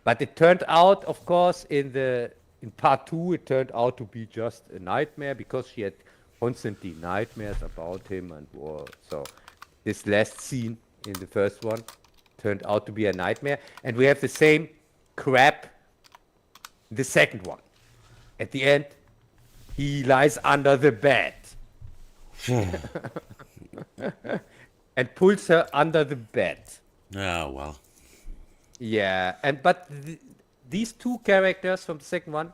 But it turned out, of course, in part two, it turned out to be just a nightmare because she had constantly nightmares about him, and so this last scene in the first one turned out to be a nightmare, and we have the same crap in the second one. At the end, he lies under the bed and pulls her under the bed. oh well. Yeah, but these two characters from the second one,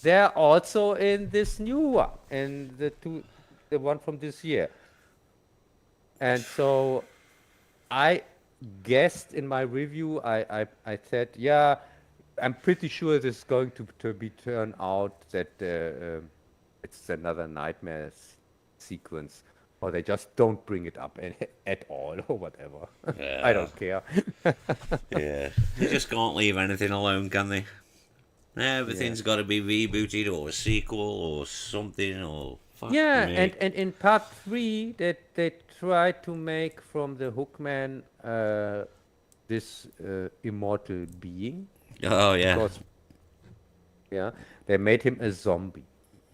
they're also in this new one, in the one from this year. And so, I guessed in my review, I said, yeah, I'm pretty sure this is going to be turned out that it's another nightmare sequence, or they just don't bring it up at all, or whatever. I don't care. Yeah. They just can't leave anything alone, can they? Yeah. Everything's got to be rebooted or a sequel or something or fuck Yeah, me. and in part three, that they tried to make from the Hookman this immortal being, Oh yeah, because yeah, they made him a zombie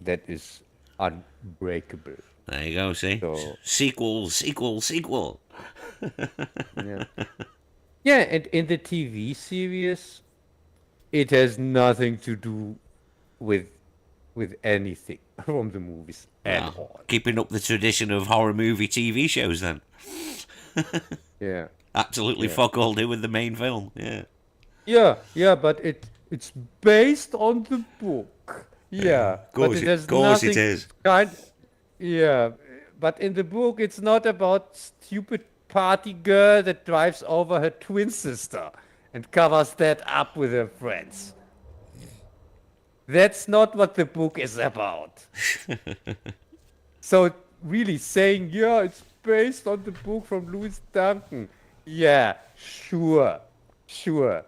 that is unbreakable. there you go. See, So sequel, sequel, sequel. yeah, yeah, and in the TV series, it has nothing to do with anything from the movies at Well, all. keeping up the tradition of horror movie TV shows then. Yeah, Absolutely yeah. fuck all do with the main film. Yeah. Yeah, yeah, but it's based on the book. Yeah, but it has Course it nothing is. kind. Yeah, but in the book, it's not about stupid party girl that drives over her twin sister and covers that up with her friends. That's not what the book is about. So really saying, yeah, it's based on the book from Louis Duncan. Yeah, sure, sure.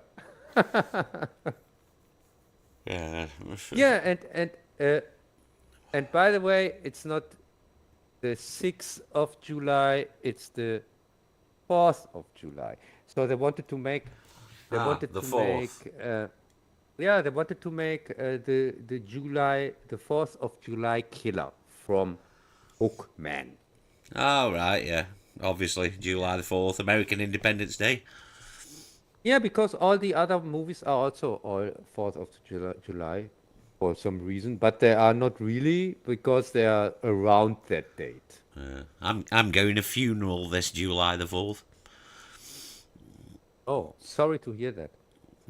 Yeah. Yeah, and by the way, it's not the 6th of July, it's the 4th of July. So they wanted The to fourth. make, yeah, they wanted to make the 4th of July killer from Hookman. Oh right, yeah. Obviously, July the 4th, American Independence Day. Yeah, because all the other movies are also all 4th of July for some reason, but they are not really because they are around that date. I'm going to funeral this July the 4th. Oh, sorry to hear that.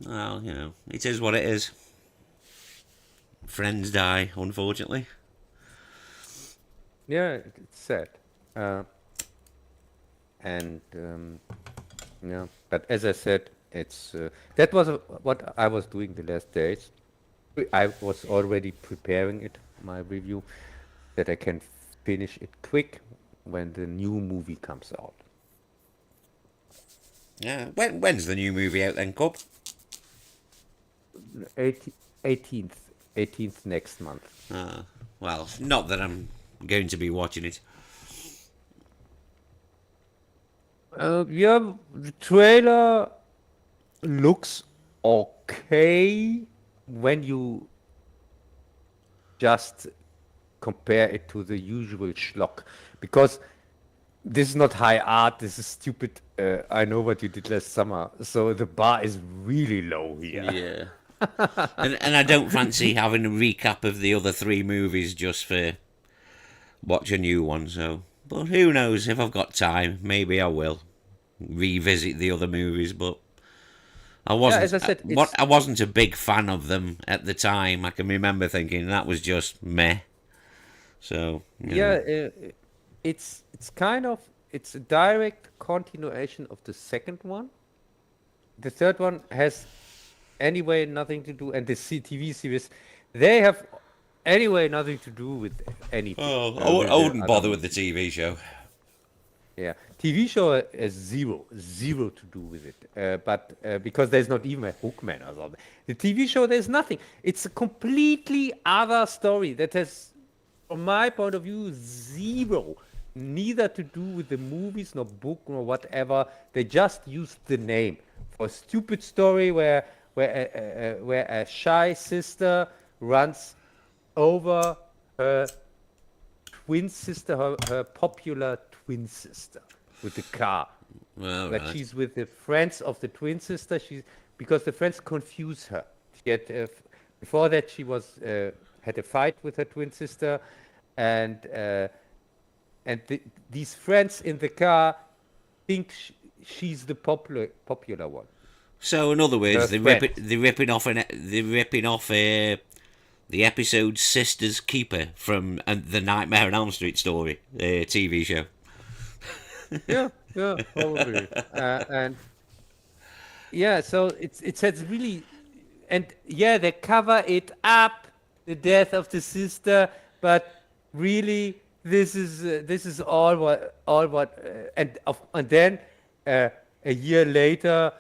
Well, it is what it is. Friends die, unfortunately. Yeah, it's sad. Uh, and yeah, but as I said, it's that was what I was doing the last days. I was already preparing it, my review, that I can finish it quick when the new movie comes out. Yeah. When's the new movie out then, Cub? 18th, 18th next month. Well, not that I'm going to be watching it. Yeah, the trailer looks okay when you just compare it to the usual schlock, because this is not high art. This is stupid. I know what you did last summer, so the bar is really low here. Yeah. And I don't fancy having a recap of the other three movies just for watch a new one. So, but who knows? If I've got time, maybe I will revisit the other movies. But I Yeah, wasn't. as I said, it's I wasn't a big fan of them at the time. I can remember thinking that was just meh. So yeah, it's kind of it's a direct continuation of the second one. The third one has anyway nothing to do, and the TV series, they have anyway nothing to do with anything Oh, with I the wouldn't other bother with the movies. TV show. Yeah, TV show has zero to do with it. But because there's not even a Hookman or something. The TV show, there's nothing. It's a completely other story that has, from my point of view, zero, neither to do with the movies, nor book, nor whatever. They just used the name for a stupid story where a shy sister runs over her twin sister, her popular twin sister, with the car. All Like right. she's with the friends of the twin sister. She's because the friends confuse her. She had, before that she was had a fight with her twin sister, and these friends in the car think she's the popular one. So, in other Her words, friend. they're ripping off the episode "Sister's Keeper" from the Nightmare on Elm Street story, TV show. Yeah, yeah, probably. And yeah, so it says really, and yeah, they cover it up, the death of the sister, but really, this is and then a year later,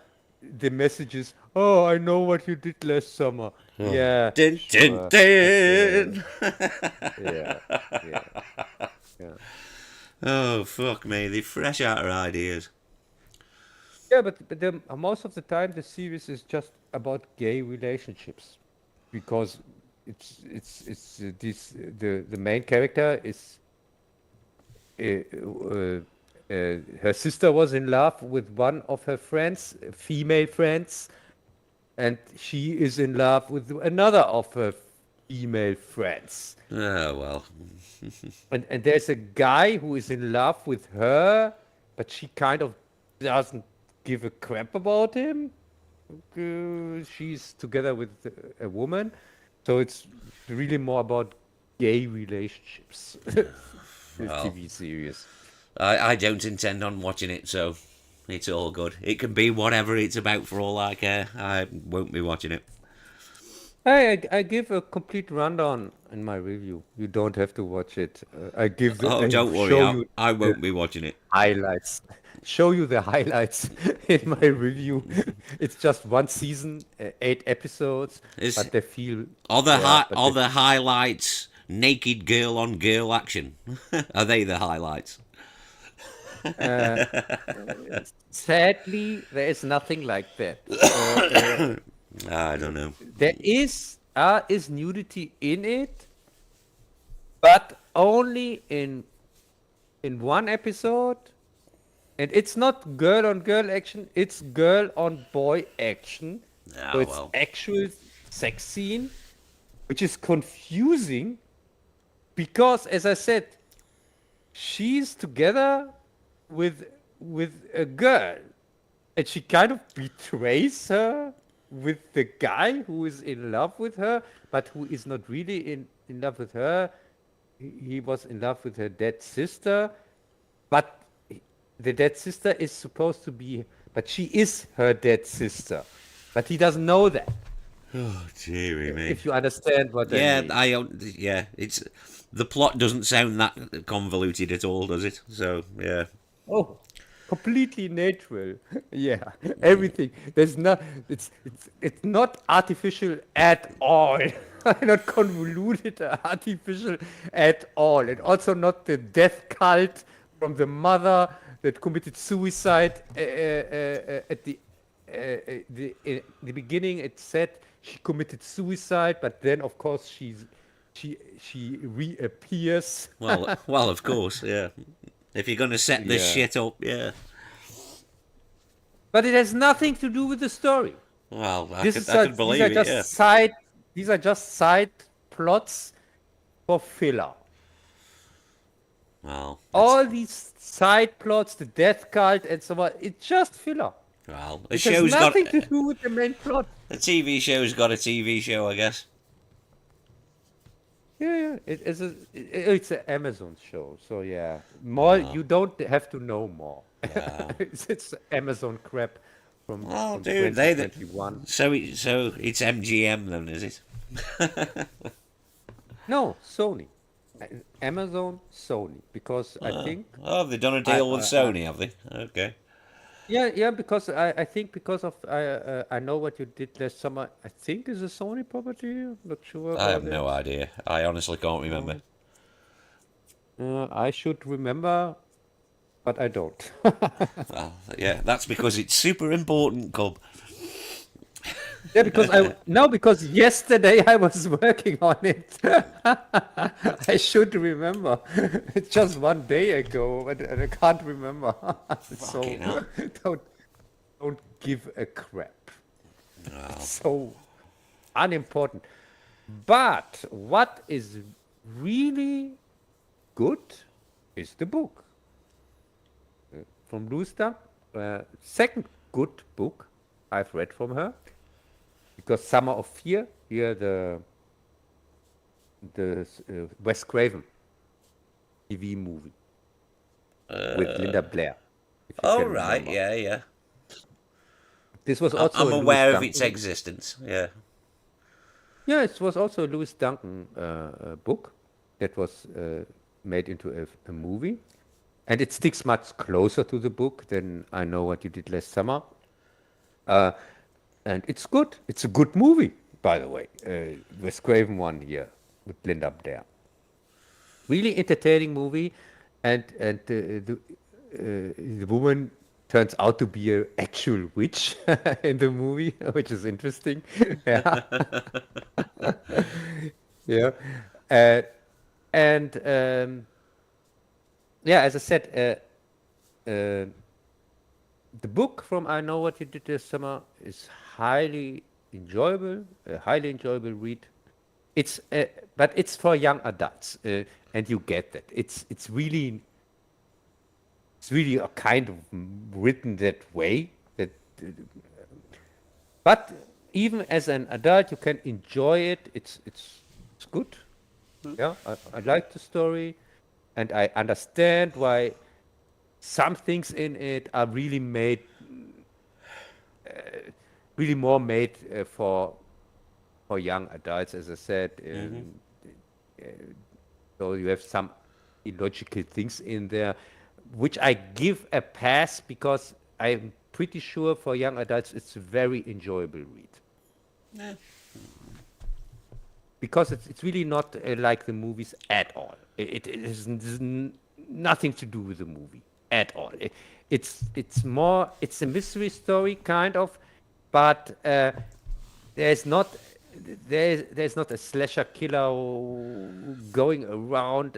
the message is, oh, I know what you did last summer. Yeah, Dun, dun, sure. dun. Yeah, yeah, yeah. Oh, fuck me. They're fresh out of ideas. Yeah, but most of the time the series is just about gay relationships because it's this the main character is her sister was in love with one of her friends, female friends, and she is in love with another of her female friends. Oh, well. And there's a guy who is in love with her, but she kind of doesn't give a crap about him. She's together with a woman, so it's really more about gay relationships. This Well, TV series. I don't intend on watching it, so it's all good. It can be whatever it's about for all I care. I won't be watching it. I give a complete rundown in my review. You don't have to watch it. Oh, I don't worry. show you I the won't be watching it. highlights. Show you the highlights in my review. It's just one season, 8 episodes, Is but they feel yeah, but are they the highlights naked girl on girl action? Are they the highlights? uh, sadly there is nothing like that. I don't know. There is nudity in it, but only in one episode. And it's not girl on girl action, it's girl on boy action. So Ah, it's well. actual sex scene, which is confusing because, as I said, she's together with a girl, and she kind of betrays her with the guy who is in love with her, but who is not really in love with her. He was in love with her dead sister, but the dead sister is supposed to be, but she is her dead sister. But he doesn't know that, Oh, dearie me. if you understand what I Yeah, mean. yeah. It's the plot doesn't sound that convoluted at all, does it? So yeah. Oh, completely natural. Yeah, everything. There's not. It's not artificial at all. Not convoluted, artificial at all, and also not the death cult from the mother that committed suicide at the beginning. It said she committed suicide, but then of course she reappears. Well, of course, yeah. If you're gonna set this Yeah. shit up, yeah. But it has nothing to do with the story. Well, I could These are believe it, yeah. just side plots for filler. Well, All these side plots, the death cult and so on, it's just filler. a It has show's got nothing to do with the main plot. a TV show's got a TV show, I guess. Yeah. It's an Amazon show, so yeah. More you don't have to know more. It's Amazon crap Oh, from dude, 2021. so it's MGM then, is it? No, Sony. Amazon, Sony, because I think Oh, they've done a I, deal with I, I Sony, have they? Okay. yeah, because I think because of I know what you did last summer. I think is a Sony property. I'm not sure I have about no it. idea. I honestly can't remember. I should remember, but I don't. Well, yeah, that's because it's super important, Cub. Yeah, because yesterday I was working on it. I should remember. It's just one day ago, and I can't remember. So Fucking hell. don't don't give a crap. So unimportant. But what is really good is the book from Lusta. Second good book I've read from her, because Summer of Fear, here the Wes Craven TV movie with Linda Blair, if you Oh, can right, remember. yeah. This was also I'm a Louis aware of its Duncan. existence, yeah. Yeah, it was also a Louis Duncan book that was made into a movie, and it sticks much closer to the book than I Know What You Did Last Summer. Uh, and it's good. It's a good movie. by the way. Wes Craven one here with Linda Blair. Really entertaining movie, and the woman turns out to be an actual witch in the movie, which is interesting. Yeah, yeah, uh, and yeah, as I said, the book from I Know What You Did This Summer is highly enjoyable read. It's but it's for young adults, and you get that. It's really a kind of written that way. But even as an adult, you can enjoy it. It's good. Yeah, I like the story, and I understand why some things in it are really more made for young adults, as I said. So you have some illogical things in there, which I give a pass because I'm pretty sure for young adults it's a very enjoyable read. Yeah. Because it's really not like the movies at all. It has nothing to do with the movie at all. It's a mystery story kind of, but there's not a slasher killer going around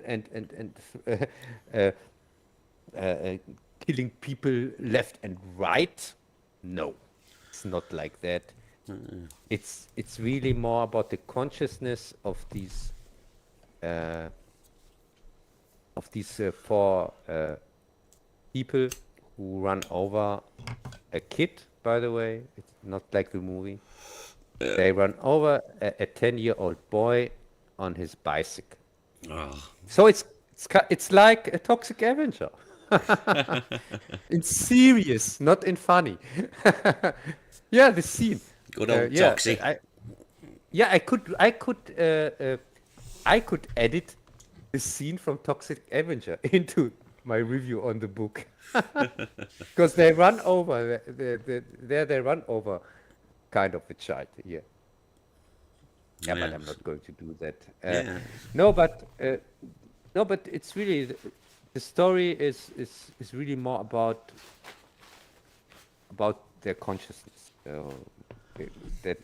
and killing people left and right. No, it's not like that. It's really more about the consciousness of these four people who run over a kid. By the way, it's not like the movie. They run over a 10-year-old boy on his bicycle. Oh. So it's like a Toxic Avenger. In serious, not in funny. Yeah, the scene. Good old Toxic. I could edit the scene from Toxic Avenger into my review on the book, because they run over. They run over kind of a child here. Yeah, but I'm not going to do that. No, but it's really the story is really more about their consciousness, that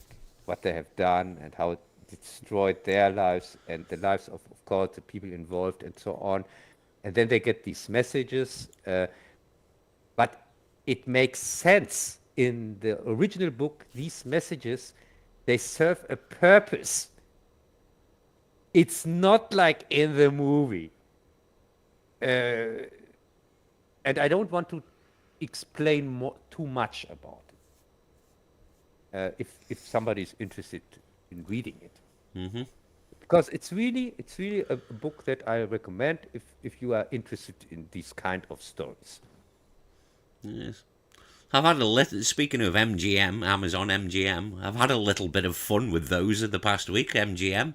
what they have done and how it destroyed their lives and the lives of course the people involved and so on. And then they get these messages, but it makes sense in the original book. These messages, they serve a purpose. It's not like in the movie. And I don't want to explain too much about it. If somebody is interested in reading it, because it's really a book that I recommend if you are interested in these kind of stories. Yes. I've had a little, speaking of MGM, Amazon MGM, I've had a little bit of fun with those in the past week. MGM,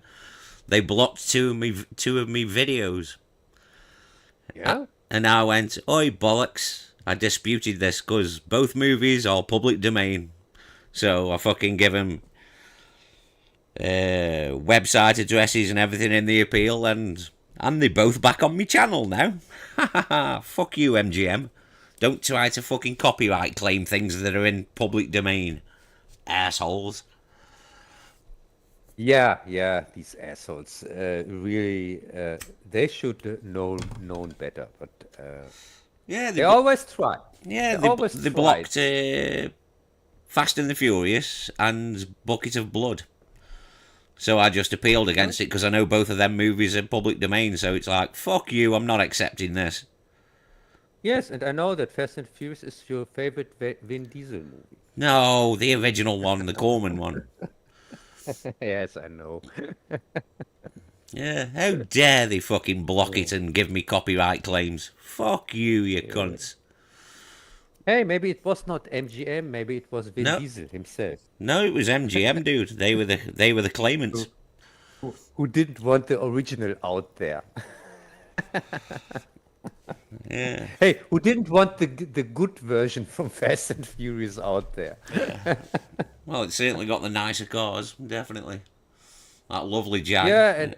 they blocked two of me videos. Yeah. And I went, oi bollocks, I disputed this because both movies are public domain. So I fucking give them website addresses and everything in the appeal, and they're both back on my channel now. Fuck you, MGM. Don't try to fucking copyright claim things that are in public domain, assholes. Yeah, these assholes. Really, they should known better, but yeah, they always try. Yeah, they blocked Fast and the Furious and Bucket of Blood. So I just appealed against it because I know both of them movies are public domain. So it's like, fuck you, I'm not accepting this. Yes, and I know that Fast and Furious is your favorite Vin Diesel movie. No, the original one, the Corman one. Yes, I know. Yeah, how dare they fucking block it and give me copyright claims? Fuck you, you cunts. Hey, maybe it was not MGM. Maybe it was Vin Diesel himself. No, it was MGM, dude. They were the claimants. Who didn't want the original out there? Yeah. Hey, who didn't want the good version from Fast and Furious out there? Well, it's certainly got the nicer cars, definitely. That lovely Jag. Yeah,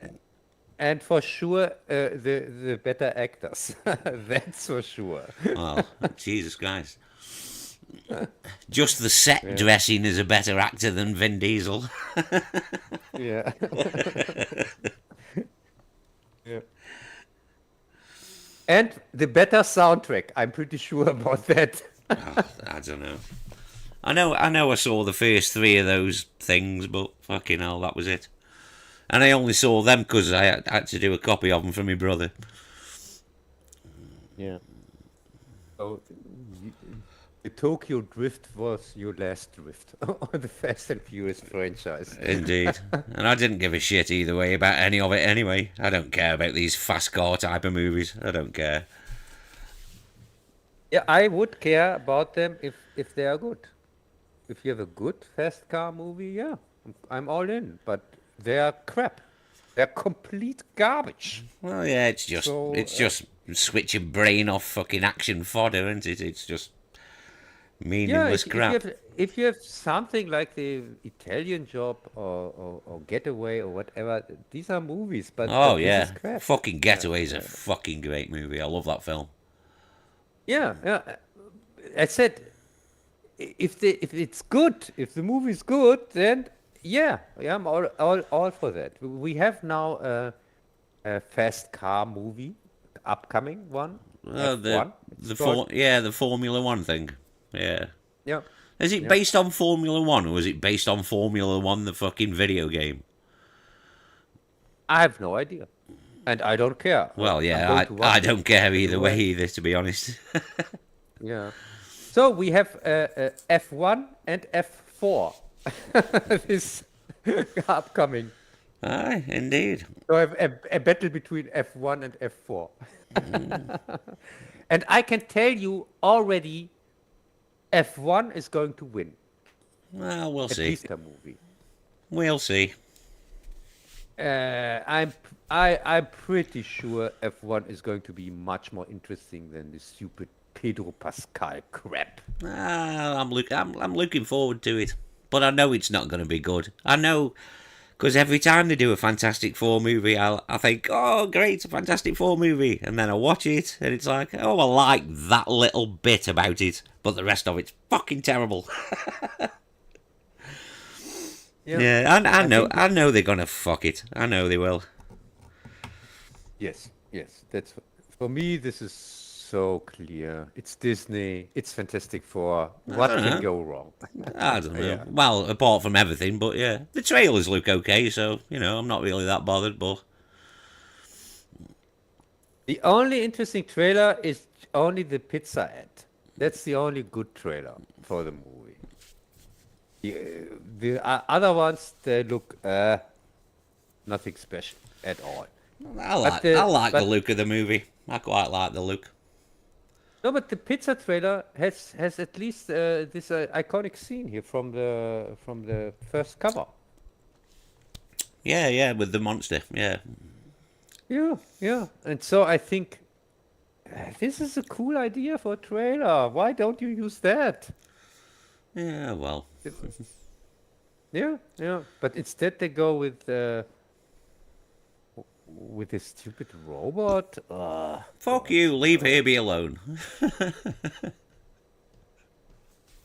and for sure the better actors. That's for sure. Well, Jesus Christ. Just the set Yeah, dressing is a better actor than Vin Diesel. yeah, yeah. And the better soundtrack. I'm pretty sure about that. I don't know. I know I saw the first three of those things, but fucking hell, that was it. And I only saw them because I had to do a copy of them for my brother. Yeah. So the Tokyo Drift was your last drift on the Fast and Furious franchise. Indeed. And I didn't give a shit either way about any of it anyway. I don't care about these fast car type of movies. I don't care. Yeah, I would care about them if they are good. If you have a good fast car movie, yeah, I'm all in. But they are crap. They're complete garbage. Well, yeah, So it's just switching brain off fucking action fodder, isn't it? It's just yeah, meaningless if you crap. have if you have something like the Italian Job or Getaway or whatever, these are movies. Oh But this is yeah, crap. fucking Yeah, Getaway's a yeah, fucking great movie. I love that film. yeah, yeah. I said if it's good, if the movie is good, then yeah, I'm all for that. We have now a fast car movie, upcoming one, F1. It's called. The Formula One thing. Yeah. Yeah, Is it yeah. based on Formula One or is it based on Formula One, the fucking video game? I have no idea, and I don't care. Well, I'm yeah, going to I watch it don't care either way anyway. either, to be honest. Yeah. So we have F1 and F4 this upcoming. Aye, indeed. So I have a battle between F1 and F4. And I can tell you already, F1 is going to win, Well, we'll at see. least a movie. We'll see. I'm pretty sure F1 is going to be much more interesting than the stupid Pedro Pascal crap. I'm looking forward to it, but I know it's not going to be good. I know because every time they do a Fantastic Four movie, I think, oh great, a Fantastic Four movie, and then I watch it, and it's like, oh, I like that little bit about it, but the rest of it's fucking terrible. Yeah, Yeah, I think I know they're gonna fuck it. I know they will. yes, yes. That's for me. This is so clear. It's Disney. It's Fantastic Four. I What don't can know. go wrong? I don't know. Yeah. Well, apart from everything, but yeah, the trailers look okay, so you know I'm not really that bothered. But The only interesting trailer is only the pizza ad. That's the only good trailer for the movie. The other ones, they look nothing special at all. But I the like the but look of the movie. I quite like the look. no, but the pizza trailer has at least this iconic scene here from the first cover. Yeah, yeah, with the monster. Yeah. Yeah, yeah. And so I think this is a cool idea for a trailer. Why don't you use that? Yeah, well. Yeah, yeah. But instead they go with this stupid robot. Fuck you, leave Herbie alone.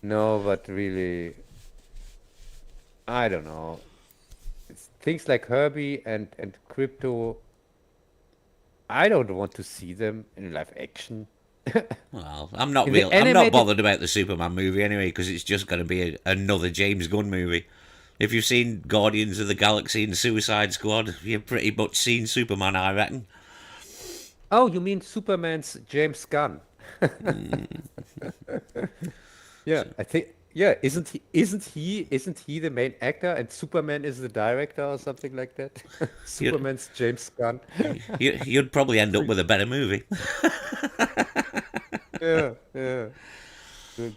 No, but really, I don't know. It's things like Herbie and Crypto. I don't want to see them in live action. Well, In the I'm not animated, bothered about the Superman movie anyway, because it's just going to be another James Gunn movie. If you've seen Guardians of the Galaxy and Suicide Squad, you've pretty much seen Superman, I reckon. oh, you mean Superman's James Gunn? Yeah, I think. Yeah, isn't he the main actor and Superman is the director or something like that? You, Superman's James Gunn. you'd probably end up with a better movie. Yeah, yeah.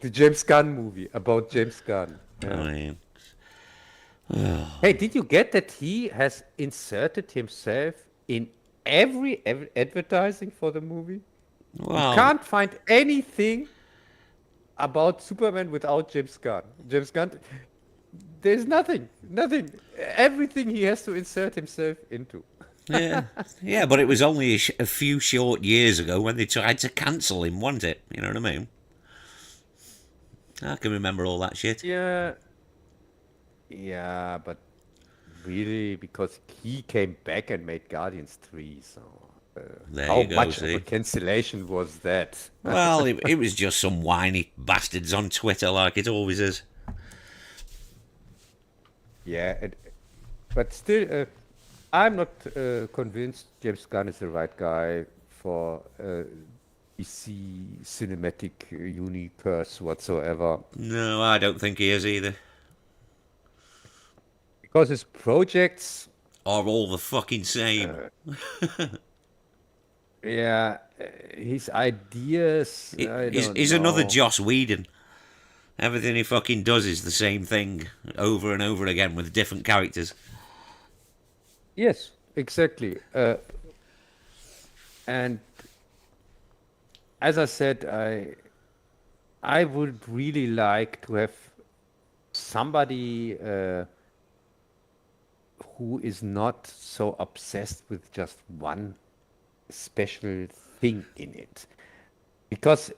The James Gunn movie about James Gunn. I Yeah. mean, Hey, did you get that he has inserted himself in every advertising for the movie? You well, can't find anything about Superman without James Gunn. James Gunn There's nothing. Everything he has to insert himself into. Yeah, yeah, but it was only a few short years ago when they tried to cancel him, wasn't it? You know what I mean? I can remember all that shit. Yeah, yeah, but really, because he came back and made Guardians 3, so There how you go, much of a see? cancellation was that? Well, it was just some whiny bastards on Twitter like it always is. Yeah, but still, I'm not convinced James Gunn is the right guy for DC cinematic universe whatsoever. No, I don't think he is either. Because his projects, Are all the fucking same. yeah, his ideas, I don't He's another know. Joss Whedon. Everything he fucking does is the same thing over and over again with different characters. Yes, exactly. And as I said, I would really like to have somebody who is not so obsessed with just one special thing in it, because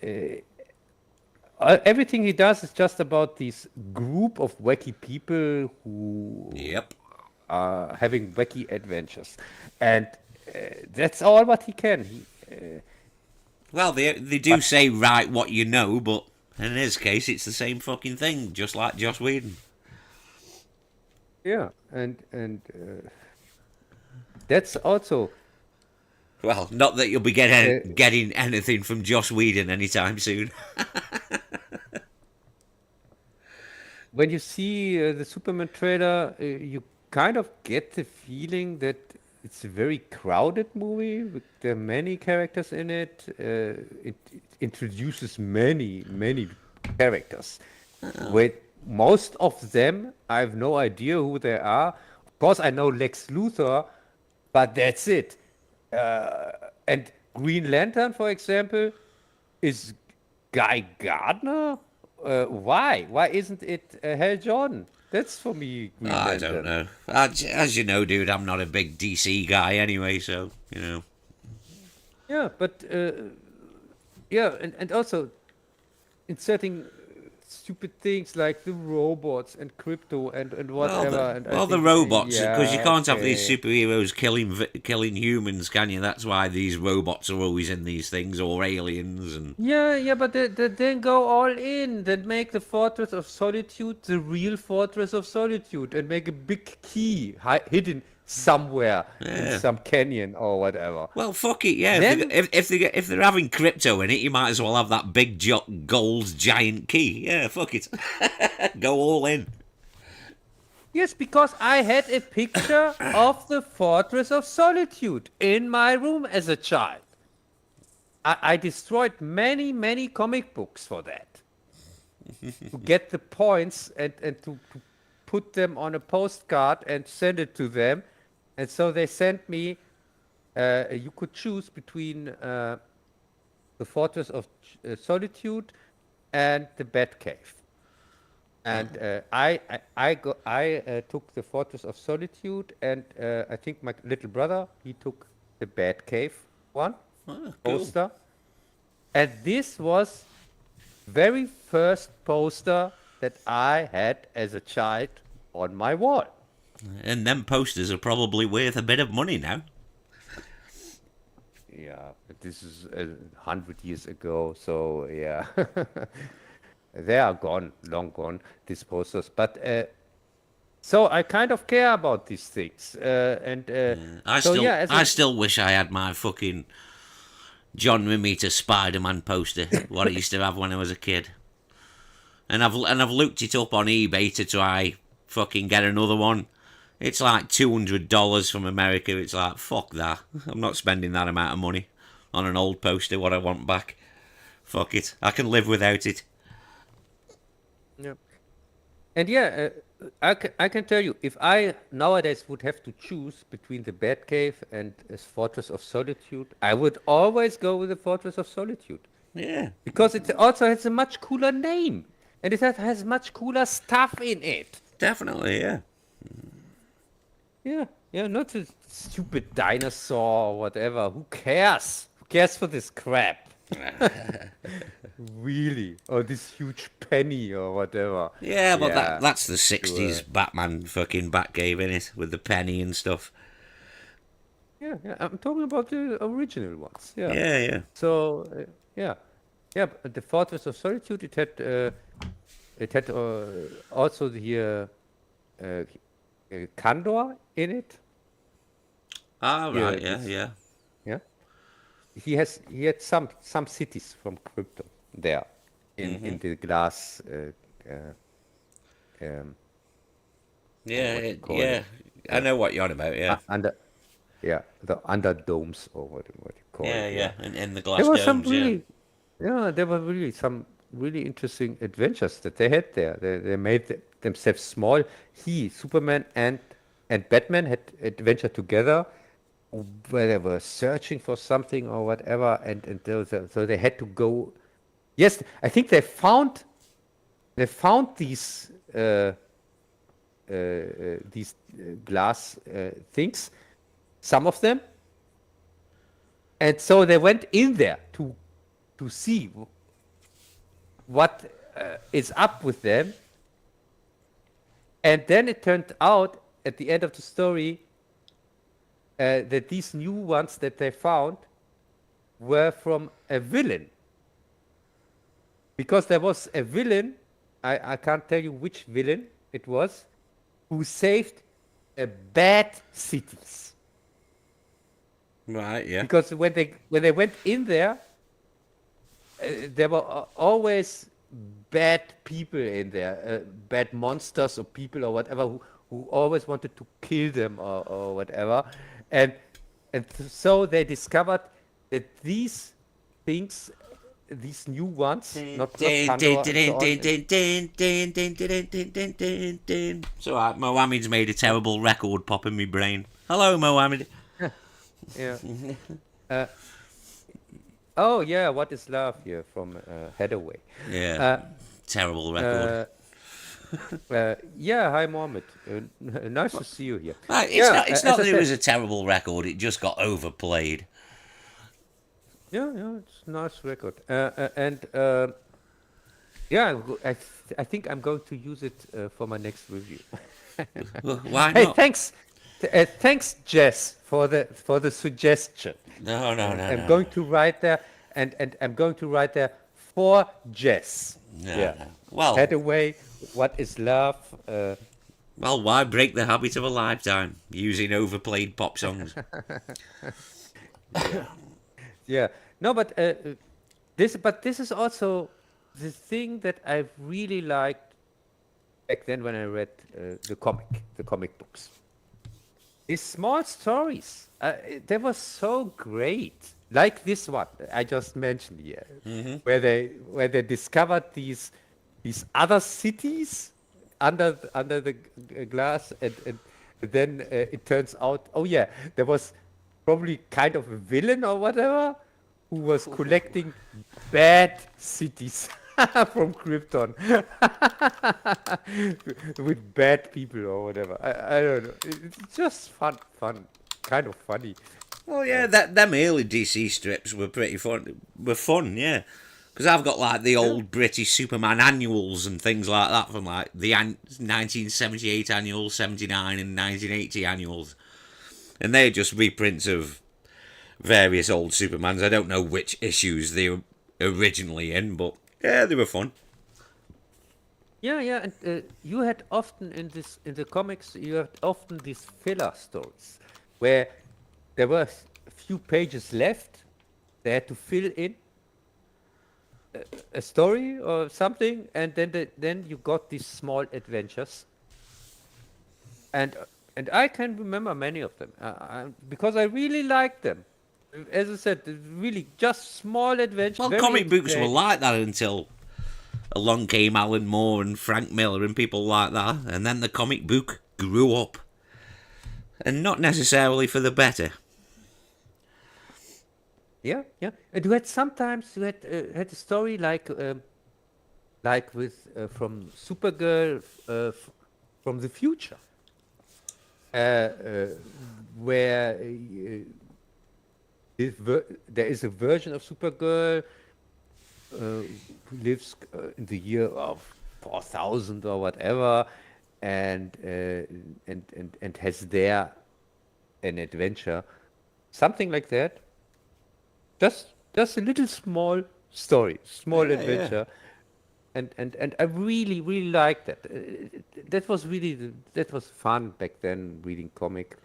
everything he does is just about this group of wacky people who Yep. are having wacky adventures, and that's all what he can. Well, they do But say write what you know, but in his case, it's the same fucking thing, just like Joss Whedon. yeah, and that's also Well, not that you'll be uh, getting anything from Joss Whedon anytime soon. when you see the Superman trailer, you kind of get the feeling that it's a very crowded movie. There are many characters in it. It introduces many characters. With most of them, I have no idea who they are. Of course, I know Lex Luthor, but that's it. And Green Lantern, for example, is Guy Gardner? Why? Why isn't it Hal Jordan? That's for me Green I don't Lantern. know. As you know, dude, I'm not a big DC guy anyway, so, you know. Yeah, but yeah, and also inserting stupid things like the robots and crypto and whatever. And I The think, robots, because you yeah, can't have these okay. superheroes killing humans, can you? That's why these robots are always in these things, or aliens, and Yeah, but they then go all in. Then make the Fortress of Solitude the real Fortress of Solitude and make a big key hidden somewhere in yeah. some canyon or whatever. Well, fuck it, yeah. Then, If they're having crypto in it, you might as well have that big gold giant key. Yeah, fuck it, go all in. yes, because I had a picture of the Fortress of Solitude in my room as a child. I destroyed many comic books for that. To get the points and to put them on a postcard and send it to them. And so they sent me, you could choose between the Fortress of Solitude and the Batcave. And I took the Fortress of Solitude, and I think my little brother, he took the Batcave one Oh, cool. poster. And this was very first poster that I had as a child on my wall. And them posters are probably worth a bit of money now. Yeah, but this is 100 years ago, so yeah, they are gone, long gone, these posters. But so I kind of care about these things, and so yeah, as I a still wish I had my fucking John Romita Spider-Man poster. What I used to have when I was a kid. And I've looked it up on eBay to try fucking get another one. It's like $200 from America. It's like, fuck that. I'm not spending that amount of money on an old poster. What I want back. Fuck it. I can live without it. yeah. And yeah, I can tell you, if I nowadays would have to choose between the Batcave and a Fortress of Solitude, I would always go with the Fortress of Solitude. Yeah. Because it also has a much cooler name and it has much cooler stuff in it. Definitely, yeah. Yeah, yeah, not a stupid dinosaur or whatever. Who cares? Who cares for this crap? Really? Or this huge penny or whatever. Yeah, but Yeah, that's the sure. '60s Batman fucking Batcave, innit? With the penny and stuff. Yeah, yeah. I'm talking about the original ones. Yeah. Yeah, yeah. So, yeah. Yeah, but the Fortress of Solitude, it had also the Kandor in it. Ah, Yeah, right, yeah, this. yeah. Yeah. He had some cities from Krypton there in the glass uh, um, Yeah, what you call yeah. it I know what you're on about, yeah. under the under domes or what you call Yeah, it. Yeah, yeah. In the there glass was some domes, yeah. really there were really some really interesting adventures that they had there. They made themselves small. Superman and Batman had adventure together where they were searching for something or whatever, and so they had to go. Yes, I think they found these glass things, some of them, and so they went in there to see what is up with them, and then it turned out at the end of the story that these new ones that they found were from a villain. Because there was a villain, I can't tell you which villain it was, who saved bad cities. Right, yeah. Because when they went in there, there were always bad people in there, bad monsters or people or whatever who always wanted to kill them or whatever, and so they discovered that these things, these new ones, not Pandora and so on. It's alright, Mohammed's made a terrible record pop in my brain. Hello, Mohammed. Yeah. Uh, oh yeah, what is love here from Hathaway? Yeah, Uh, terrible record. yeah, hi Mohammed. Nice to see you here. Right, it's Yeah, not. It's as not I that it said, was a terrible record. It just got overplayed. yeah, yeah, it's a nice record. And yeah, I think I'm going to use it for my next review. Why Hey, not? thanks, Jess, for the suggestion. No, no, no, I'm no, going to write there, and I'm going to write there for Jess. no, Yeah, no. Well, Hathaway, what is love? well, why break the habit of a lifetime using overplayed pop songs? Yeah, no, but this is also the thing that I really liked back then when I read the comic books. These small stories, they were so great. Like this one I just mentioned here, where they discovered these other cities under the glass, and then it turns out, oh yeah, there was probably kind of a villain or whatever who was collecting bad cities from Krypton with bad people or whatever. I don't know. It's just fun, kind of funny. Well, yeah, them early DC strips were pretty fun. Were fun, yeah. Because I've got like the Yeah. old British Superman annuals and things like that from like the 1978 annuals, 79 and 1980 annuals, and they're just reprints of various old Supermans. I don't know which issues they were originally in, but yeah, they were fun. Yeah, yeah, and you had often in the comics, you had often these filler stories where there were a few pages left. They had to fill in a story or something, and then you got these small adventures. And I can remember many of them because I really liked them. As I said, really just small adventures. Well, Very comic books were entertaining. like that until along came Alan Moore and Frank Miller and people like that, and then the comic book grew up, and not necessarily for the better. Yeah, yeah. And you had sometimes had a story like with from Supergirl from the future, uh, where there is a version of Supergirl who lives in the year of 4000 or whatever, and has there an adventure, something like that. Just a little small story, small Yeah, yeah. adventure, and I really really liked that. That was that was fun back then, reading comic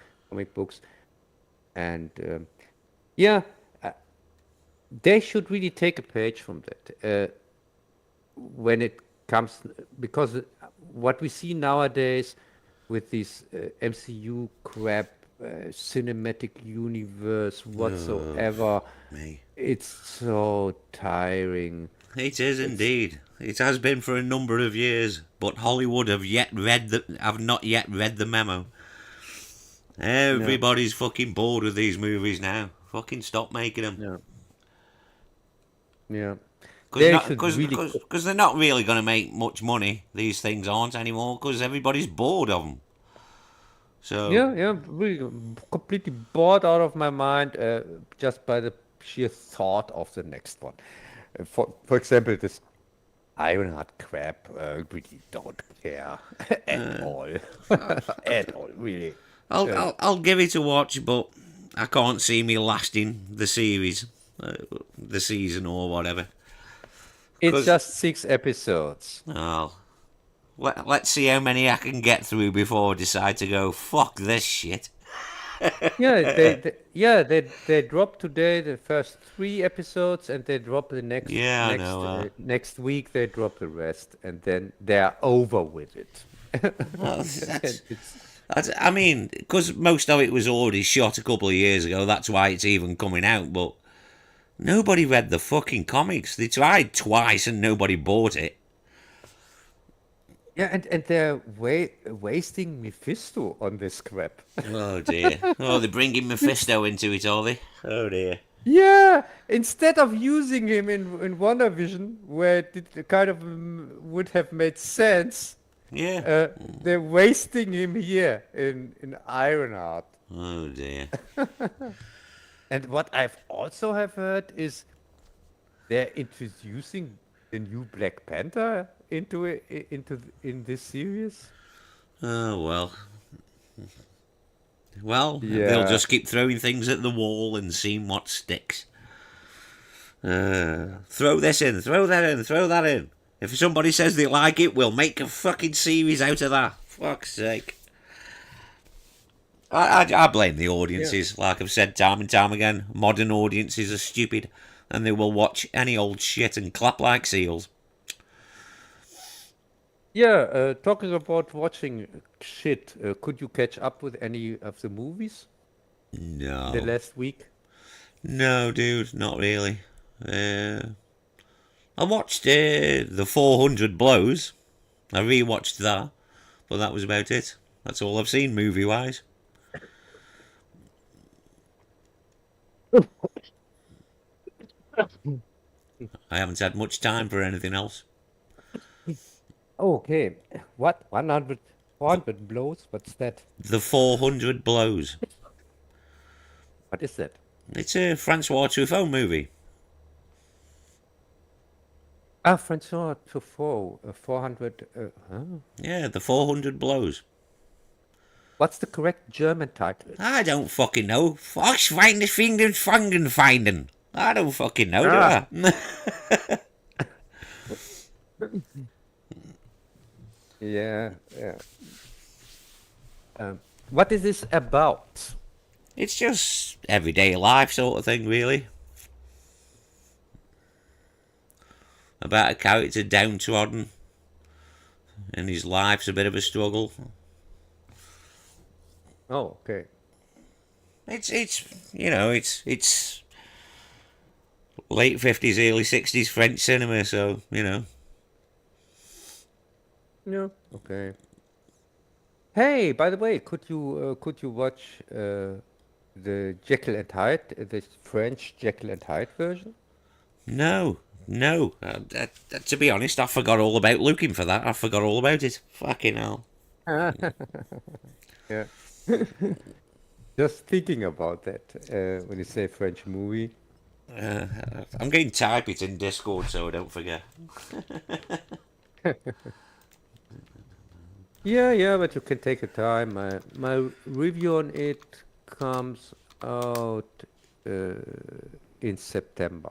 books, and yeah, uh, they should really take a page from that when it comes, because what we see nowadays with this MCU crap, cinematic universe whatsoever, Me. it's so tiring. It is It's indeed. It has been for a number of years, but Hollywood have not yet read the memo. no, Everybody's fucking bored with these movies now. Fucking stop making them. no, yeah. Because They not should really, because they're not really going to make much money. These things aren't anymore because everybody's bored of them. So yeah, yeah, really completely bored out of my mind just by the sheer thought of the next one. For example, this Ironheart crap, really don't care at all, at all, really. I'll give it a watch, but I can't see me lasting the series, the season or whatever. It's 'Cause just 6 episodes. oh, let's see how many I can get through before I decide to go fuck this shit. Yeah, they dropped today the first 3 episodes, and they drop the Yeah, I know. next week. They drop the rest, and then they're over with it. Well, And it's I mean, because most of it was already shot a couple of years ago. That's why it's even coming out. But nobody read the fucking comics. They tried twice and nobody bought it. yeah, and they're wasting Mephisto on this crap. Oh dear. Oh, they're bringing Mephisto into it, are they? Oh dear. Yeah, instead of using him in WandaVision, where it kind of would have made sense, Yeah. they're wasting him here in Ironheart. Oh dear. And what I've also have heard is they're introducing the new Black Panther in this series. Oh well. Well, they'll Yeah. just keep throwing things at the wall and seeing what sticks. Throw this in, throw that in, throw that in. If somebody says they like it, we'll make a fucking series out of that. Fuck's sake. I blame the audiences. Like I've said time and time again, modern audiences are stupid and they will watch any old shit and clap like seals. Yeah, talking about watching shit, could you catch up with any of the movies in the No. last week? No, dude, not really. I watched the 400 Blows. I rewatched that, but that was about it. That's all I've seen movie-wise. I haven't had much time for anything else. Okay, what? 100, 400 blows? What's that? The 400 Blows. What is that? It's a Francois Truffaut movie. Ah, Francois Truffaut, 400. Huh? Yeah, the 400 Blows. What's the correct German title? I don't fucking know. Foxfinden, Finden, Frankenfinden. I don't fucking know, do Ah. I? Yeah, yeah. What is this about? It's just everyday life sort of thing, really. About a character downtrodden, and his life's a bit of a struggle. Oh, okay. It's late 50s, early 60s French cinema, so Yeah, okay. Hey, by the way, could you watch the Jekyll and Hyde, the French Jekyll and Hyde version? No. To be honest, I forgot all about looking for that. I forgot all about it. Fucking hell. Yeah. Just thinking about that when you say French movie. I'm going to type it in Discord so I don't forget. Yeah, yeah, but you can take your time. My review on it comes out uh, in September.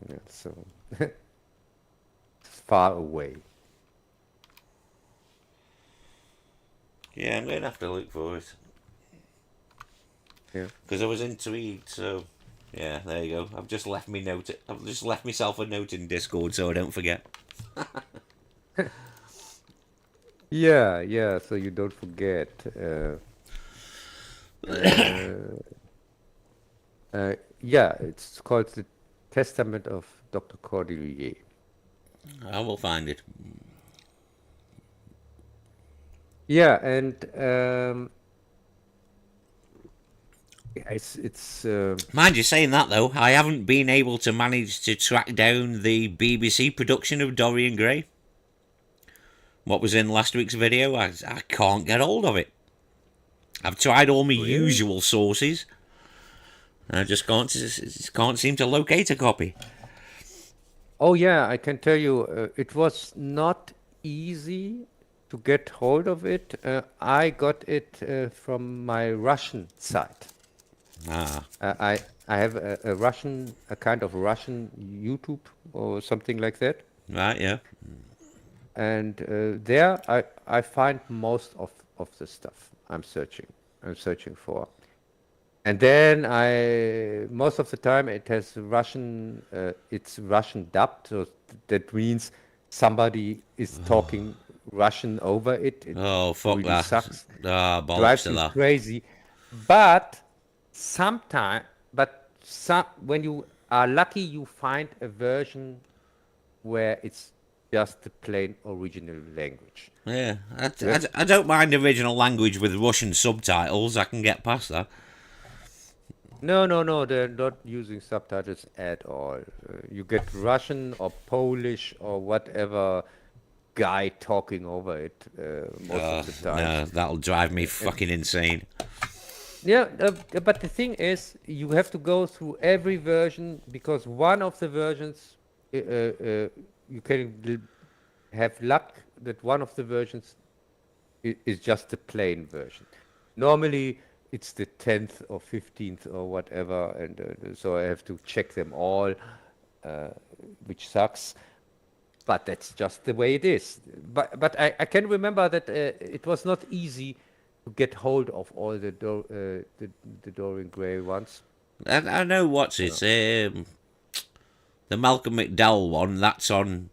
Yeah, so it's far away. Yeah, I'm going to have to look for it. Yeah. Because I was intrigued, so... Yeah, there you go. I've just left me note. I've just left myself a note in Discord so I don't forget. Yeah, yeah, so you don't forget. Uh, yeah, it's called The Testament of Dr. Cordelier. I will find it. Yeah, and it's Mind you, saying that though, I haven't been able to manage to track down the BBC production of Dorian Gray. What was in last week's video, I can't get hold of it. I've tried all my really. usual sources. I just can't seem to locate a copy. Oh yeah, I can tell you, it was not easy to get hold of it. I got it from my Russian site. Ah, I have a Russian, a kind of Russian YouTube or something like that, right, yeah. and there I find most of the stuff I'm searching for. And then I most of the time it has Russian, it's Russian dubbed, so that means somebody is talking Russian over it. It Oh, fuck really that. sucks, Ah, bollocks drives to you that. crazy. But some when you are lucky, you find a version where it's just the plain original language. Yeah, You have I don't mind original language with Russian subtitles. I can get past that. No, no, no, they're not using subtitles at all. You get Russian or Polish or whatever guy talking over it most of the times. No, that'll drive me And fucking insane. yeah, but the thing is, you have to go through every version because one of the versions, you can have luck that one of the versions is just the plain version. Normally, it's the 10th or 15th or whatever, and so I have to check them all, uh, which sucks. But that's just the way it is. But I can remember that it was not easy to get hold of all the Dorian Gray ones. I know what's it. The Malcolm McDowell one. That's on.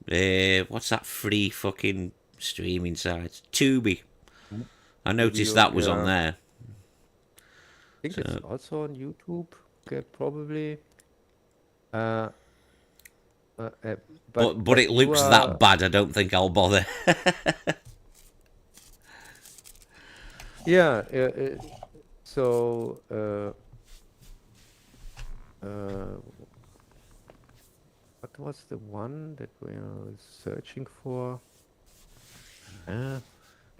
What's that free fucking streaming site? Tubi. Mm. I To be noticed on, that was on yeah, I there. think it's So, also on YouTube, okay, probably. Uh, uh, uh, but but it you looks are that bad. I don't think I'll bother. yeah. So uh, what was the one that we are searching for? Uh,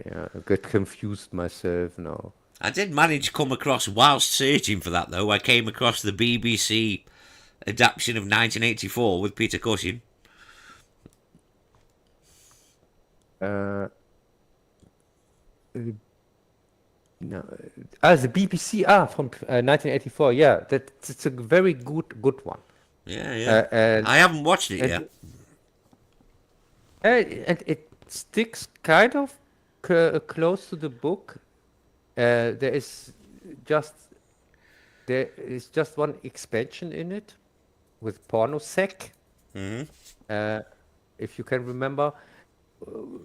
yeah, I get confused myself now. I did manage to come across, whilst searching for that though, I came across the BBC adaptation of 1984 with Peter Cushing. Uh, uh, no, the BBC, from 1984. Yeah, that's a very good one. Yeah, yeah. Uh, and I haven't watched it yet. and and it sticks kind of close to the book. There is just there is just one expansion in it with pornosec. Hmm. Uh, if you can remember,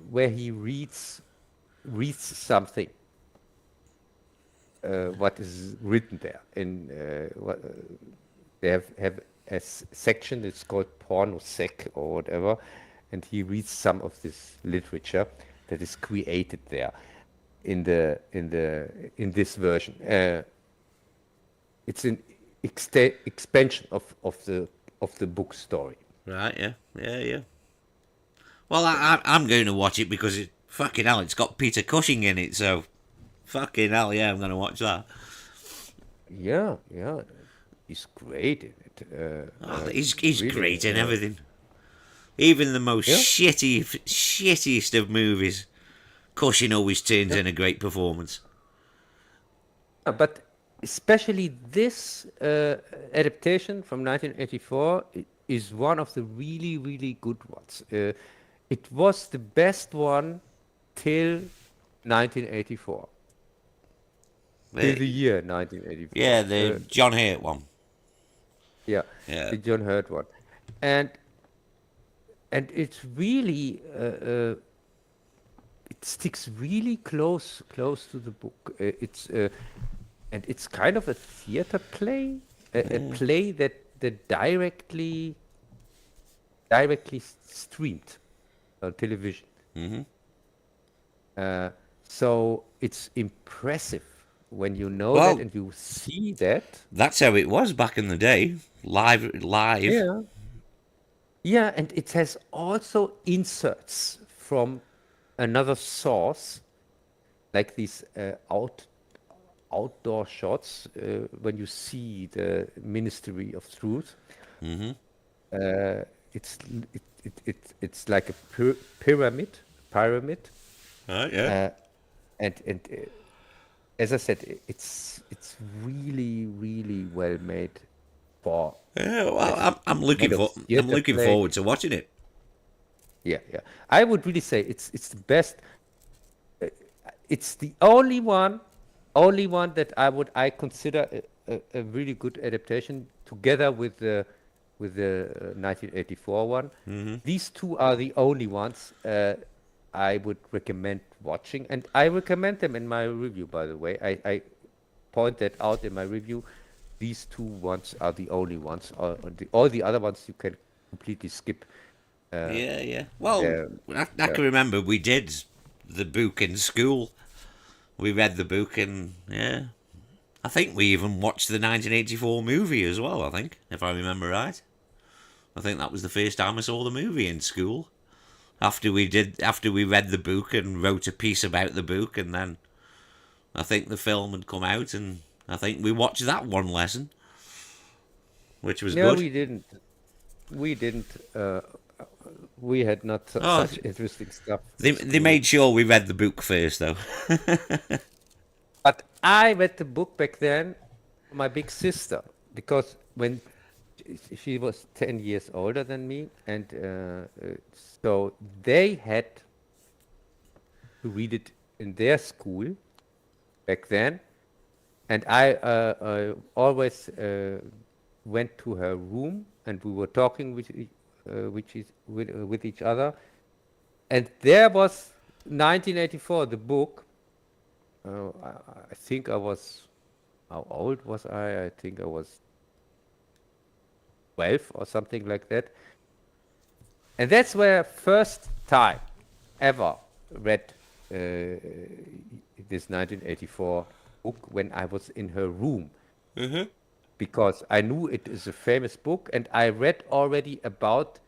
where he reads something, what is written there. In what they have a section. It's called pornosec or whatever, and he reads some of this literature that is created there in this version. It's an expansion of the book story. Right, yeah. Yeah, yeah. Well, I'm going to watch it because Fucking hell, it's got Peter Cushing in it, so fucking hell, yeah, I'm gonna watch that. Yeah, yeah, he's great in it. Oh, he's Really. great in everything. Even the most Yeah, shittiest of movies, Cushing always turns yeah. in a great performance. But especially this adaptation from 1984 is one of the really, really good ones. It was the best one till 1984, till The, the year 1984. yeah, the John Hurt one. Yeah, Yeah. the John Hurt one, and it's really it sticks really close to the book. It's and it's kind of a theater play, a play that directly streamed on television. Hmm. Uh, so it's impressive when you know that Well, and you see that. that's how it was back in the day. Live. Yeah. Yeah, and it has also inserts from another source, like these outdoor shots when you see the Ministry of Truth. Hmm. Uh, it's like a pyramid, Right, yeah. uh, and as I said, it's really well made for Yeah, well, as kind of I'm theater looking play. forward to watching it. Yeah, yeah. I would really say it's the best. It's the only one that I consider a really good adaptation together with the 1984 one. Hmm. These two are the only ones I would recommend watching, and I recommend them in my review. By the way, I point that out in my review. These two ones are the only ones. All the other ones you can completely skip. Uh, Yeah, yeah. Well, they're- I can remember we did the book in school. We read the book, and yeah, I think we even watched the 1984 movie as well. I think, if I remember right, I think that was the first time I saw the movie in school. After we read the book and wrote a piece about the book, and then I think the film had come out, and I think we watched that one lesson, which was No, good. we didn't. We didn't. We had not Oh, such interesting stuff in they school. made sure we read the book first, though. But I read the book back then for my big sister because when she was 10 years older than me, and so they had to read it in their school back then, and I always went to her room, and we were talking with each other, and there was 1984, the book. I think I was, how old was I? I think I was 12 or something like that. And that's where first time ever read this 1984 book when I was in her room, Hmm. because I knew it is a famous book, and I read already about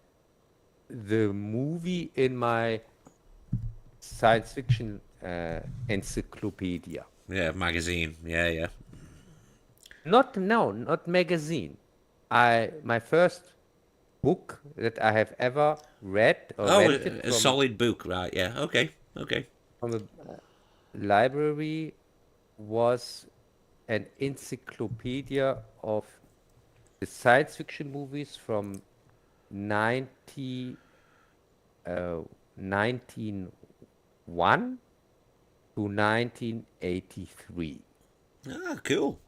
the movie in my science fiction encyclopedia. Yeah, magazine. Yeah, yeah. Not magazine. My first book that I have ever read or Oh, rented a solid book, right? Yeah. Okay. Okay. from a library was an encyclopedia of the science fiction movies from 90, 1901 to 1983. Ah, cool.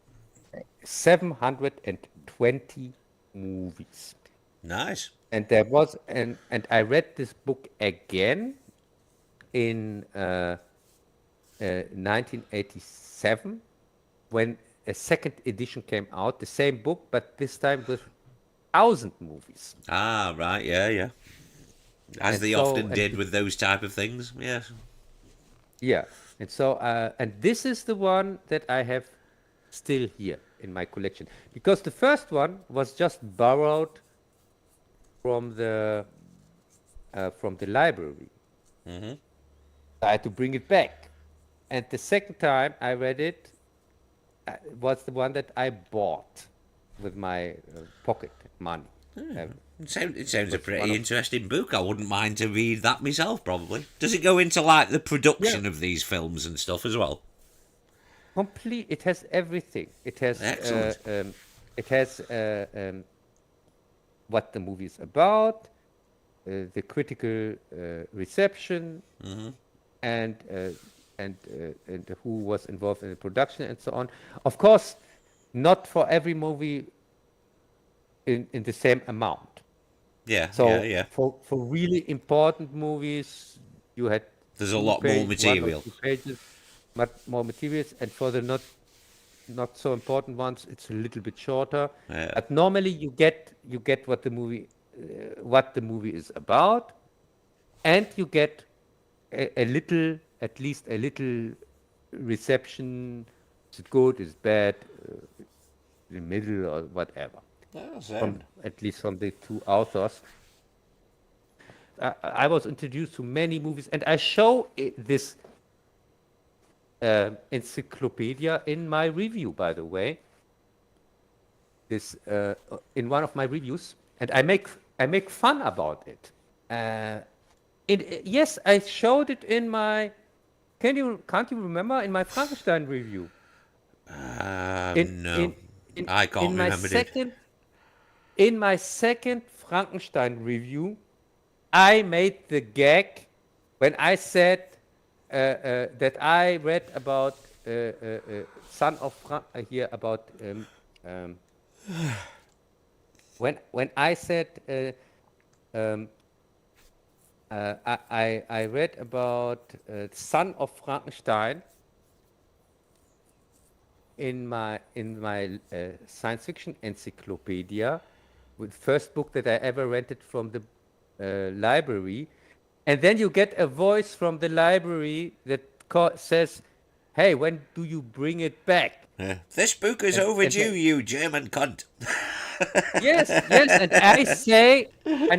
720 movies. Nice. And there was and I read this book again in 1987 when a second edition came out, the same book, but this time with 1,000 movies. Ah, right. Yeah, yeah. As And they so often and did with those type of things. Yes. yeah, and this is the one that I have still here in my collection, because the first one was just borrowed from the library. Hmm. I had to bring it back. And the second time I read it was the one that I bought with my pocket money. It sounds a Was one pretty of interesting book. I wouldn't mind to read that myself, probably. Does it go into like the yeah, production of these films and stuff as well? complete. It has everything. Excellent. It has what the movie is about, the critical reception, and and who was involved in the production and so on. Of course, not for every movie in the same amount. Yeah, yeah, So yeah. for really important movies, you had There's a lot more one or material. two pages, more materials, and for the not so important ones, it's a little bit shorter. Yeah. But normally you get what the movie is about, and you get a little, at least a little reception. Is it good? Is it bad? In the middle or whatever. Oh, From sound. at least from the two authors. I was introduced to many movies, and I show this encyclopedia in my review, by the way. This in one of my reviews, and I make fun about it. Yes, I showed it in my. Can't you remember in my Frankenstein review? In No. in in I can't in my remember, dude. second Frankenstein review, I made the gag when I said that I read about Son of here about when I said I read about Son of Frankenstein in my science fiction encyclopedia, with first book that I ever rented from the library, and then you get a voice from the library that says, "Hey, when do you bring it back?" Yeah. This book is And overdue, you German cunt. yes, and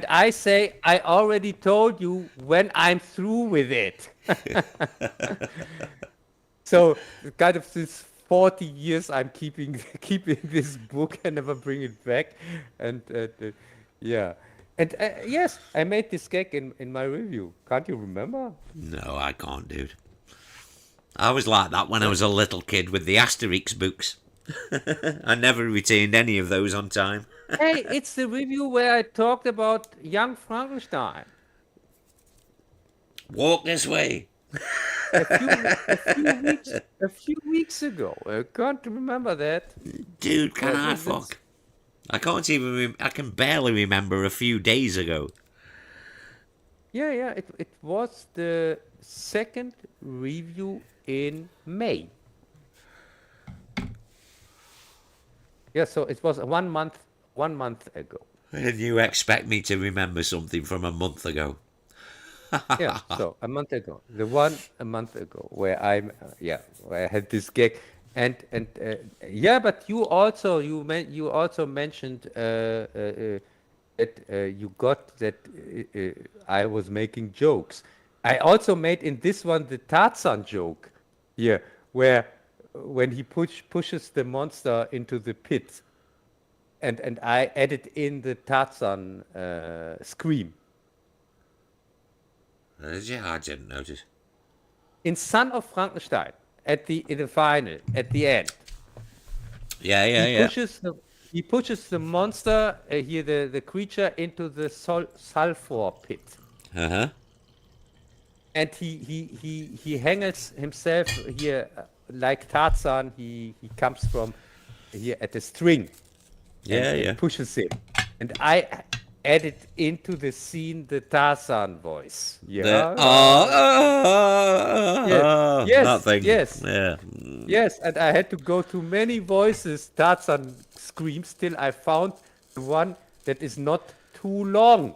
I say, I already told you when I'm through with it. So kind of this 40 years I'm keeping this book and never bring it back, and yeah, and yes, I made this gag in my review. Can't you remember? No, I can't, dude. I was like that when I was a little kid with the Asterix books. I never retained any of those on time. Hey, it's the review where I talked about Young Frankenstein Walk this way. a few weeks ago. I can't remember that. Dude, can I That's fuck? I can't even. I can barely remember a few days ago. yeah. It was the second review in May. Yeah, so it was 1 month ago. And you expect me to remember something from a month ago? Yeah, so a month ago, where where I had this gag, and yeah, but you also mentioned that you got that I was making jokes. I also made in this one the Tarzan joke here, where when he pushes the monster into the pit, and I added in the Tarzan scream. Yeah, I didn't notice. In Son of Frankenstein, in the final, at the end, Yeah, he yeah. pushes the monster here, the creature, into the sulfur pit, Uh-huh. and he hangs himself here like Tarzan. He comes from here at the string, and pushes him, and I added into the scene the Tarzan voice. Yeah. That thing. Yes. Yeah. Yes, and I had to go to many voices, Tarzan screams, till I found the one that is not too long,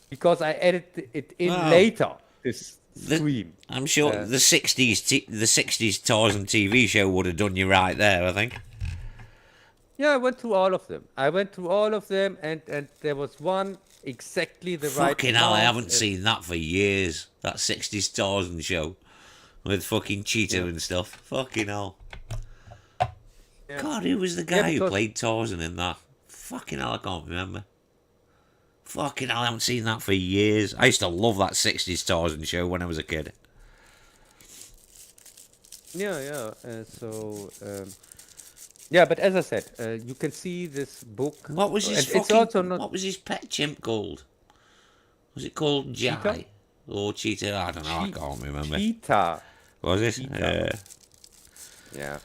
because I added it in later, this scream. I'm sure the 60s Tarzan TV show would have done you right there, I think. Yeah, I went through all of them. I went through all of them, and there was one exactly the right Fucking hell, I amount. haven't seen that for years. That 60s Tarzan show with fucking Cheetah Yeah, and stuff. Fucking hell. yeah, God, who was the yeah. guy who Because played Tarzan in that? Fucking hell, I can't remember. Fucking hell, I haven't seen that for years. I used to love that 60s Tarzan show when I was a kid. yeah, yeah. Yeah, but as I said, you can see this book, What was his and it's fucking. also not What was his pet chimp called? Was it called cheetah. Jai? Or Cheetah? I don't know, I Che- can't remember. cheetah, Was it? cheetah. Yeah,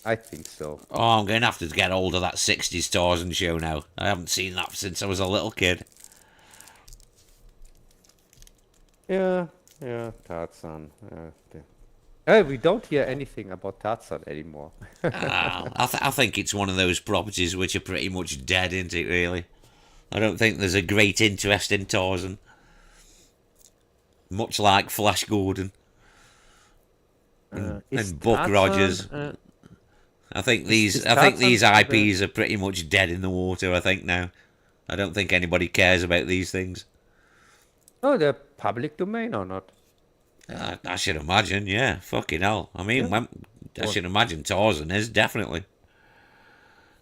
I think so. Oh, I'm going to have to get hold of that 60s Tarzan show now. I haven't seen that since I was a little kid. Yeah, yeah, Tarzan. We don't hear anything about Tarzan anymore. I think it's one of those properties which are pretty much dead, isn't it, really? I don't think there's a great interest in Tarzan. Much like Flash Gordon Is and Buck Tarzan? Rogers. I think Is these Tarzan the? IPs are pretty much dead in the water, I think now. I don't think anybody cares about these things. Oh, they're public domain or not? I should imagine, yeah. Fucking hell. I mean, Yeah. I Or should imagine Tarzan is, definitely.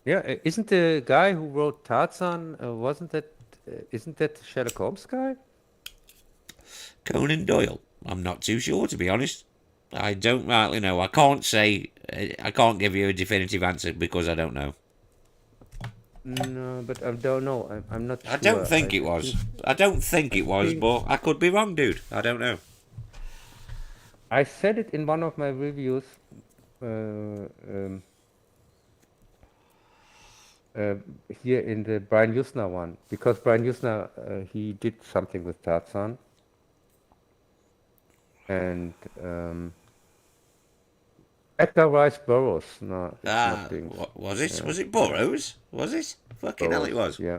yeah, isn't the guy who wrote Tarzan? Wasn't that? Isn't that Sherlock Holmes guy? Conan Doyle. I'm not too sure, to be honest. I don't rightly know. I can't say. I can't give you a definitive answer because I don't know. No, but I don't know. I'm not I don't sure. think it was. I don't think I it was, think but I could be wrong, dude. I don't know. I said it in one of my reviews. Uh, um, uh, Here in the Brian Usna one, because Brian Usna he did something with Tarzan, and Edgar Rice Burroughs. No, it's not Dings. What was it? Yeah, Was it Burrows? Was it? Fucking hell, it Burroughs. was. Yeah,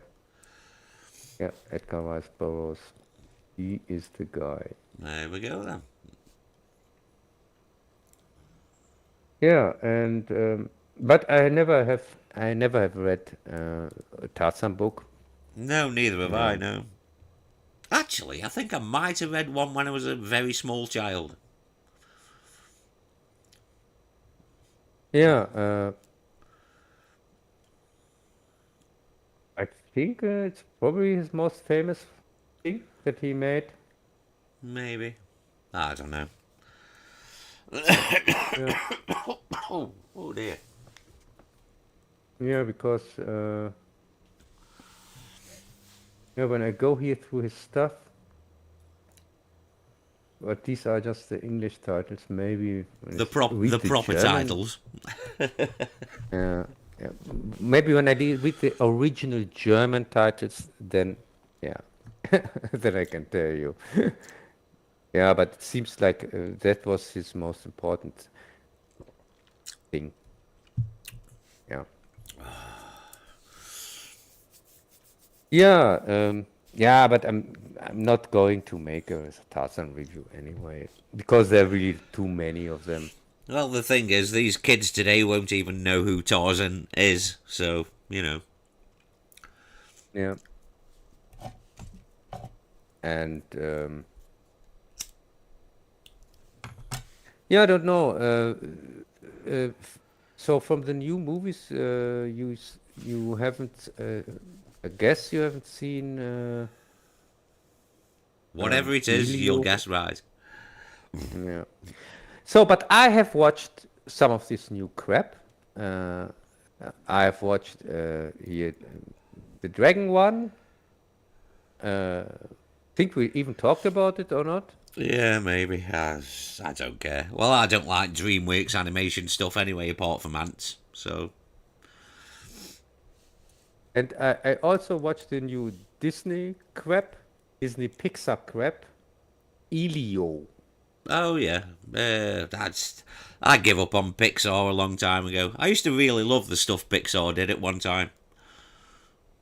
yeah. Edgar Rice Burroughs. He is the guy. There we go then. Yeah, and but I never have read a Tarzan book. No, neither have I. Um, No. Actually, I think I might have read one when I was a very small child. yeah, I think it's probably his most famous thing that he made. Maybe. I don't know. Yeah, Oh dear. yeah, because yeah, when I go here through his stuff, but these are just the English titles. Maybe when I read The the proper German, titles. yeah, yeah, maybe when I read the original German titles, then yeah, then I can tell you. Yeah, but it seems like that was his most important thing. Yeah. Yeah, yeah, but I'm not going to make a Tarzan review anyway because there are really too many of them. Well, the thing is, these kids today won't even know who Tarzan is, so, you know. Yeah. And yeah, I don't know. So from the new movies, you haven't. I guess you haven't seen Whatever it is, you'll Elio. guess right. Yeah. So, but I have watched some of this new crap. Uh, I have watched here the Dragon one. Think we even talked about it or not? Yeah, maybe. I don't care. Well, I don't like DreamWorks animation stuff anyway, apart from Ants, so. And I also watched the new Disney crap, Disney Pixar crap, Elio. Oh, yeah. I give up on Pixar a long time ago. I used to really love the stuff Pixar did at one time.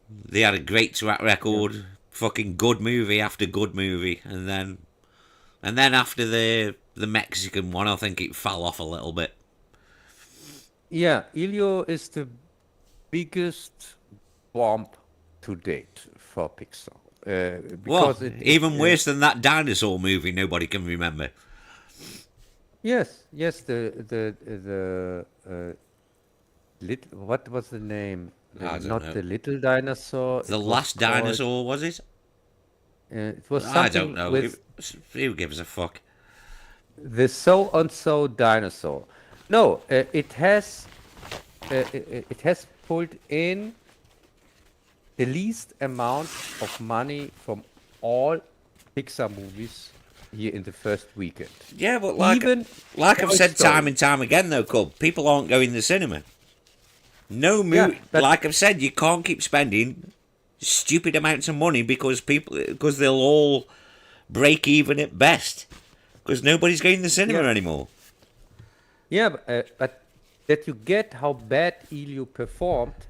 They had a great track Yeah. record, fucking good movie after good movie, and then after the Mexican one, I think it fell off a little bit. Yeah, Elio is the biggest bomb to date for Pixar. Well, Because it even worse than that dinosaur movie nobody can remember. yes, little, what was the name? I don't Not know. the little dinosaur. The It was Last called. Dinosaur, was it? It was I don't something know. with Who gives a fuck? the so and so dinosaur. No, it has pulled in the least amount of money from all Pixar movies here in the first weekend. Yeah, but Even like I've Toy said time Story. and time again, though, Cub, people aren't going to the cinema. No Yeah, movie, but like I've said, you can't keep spending stupid amounts of money because they'll all break even at best because nobody's going to the cinema yeah, anymore. yeah, but that you get how bad Elio performed.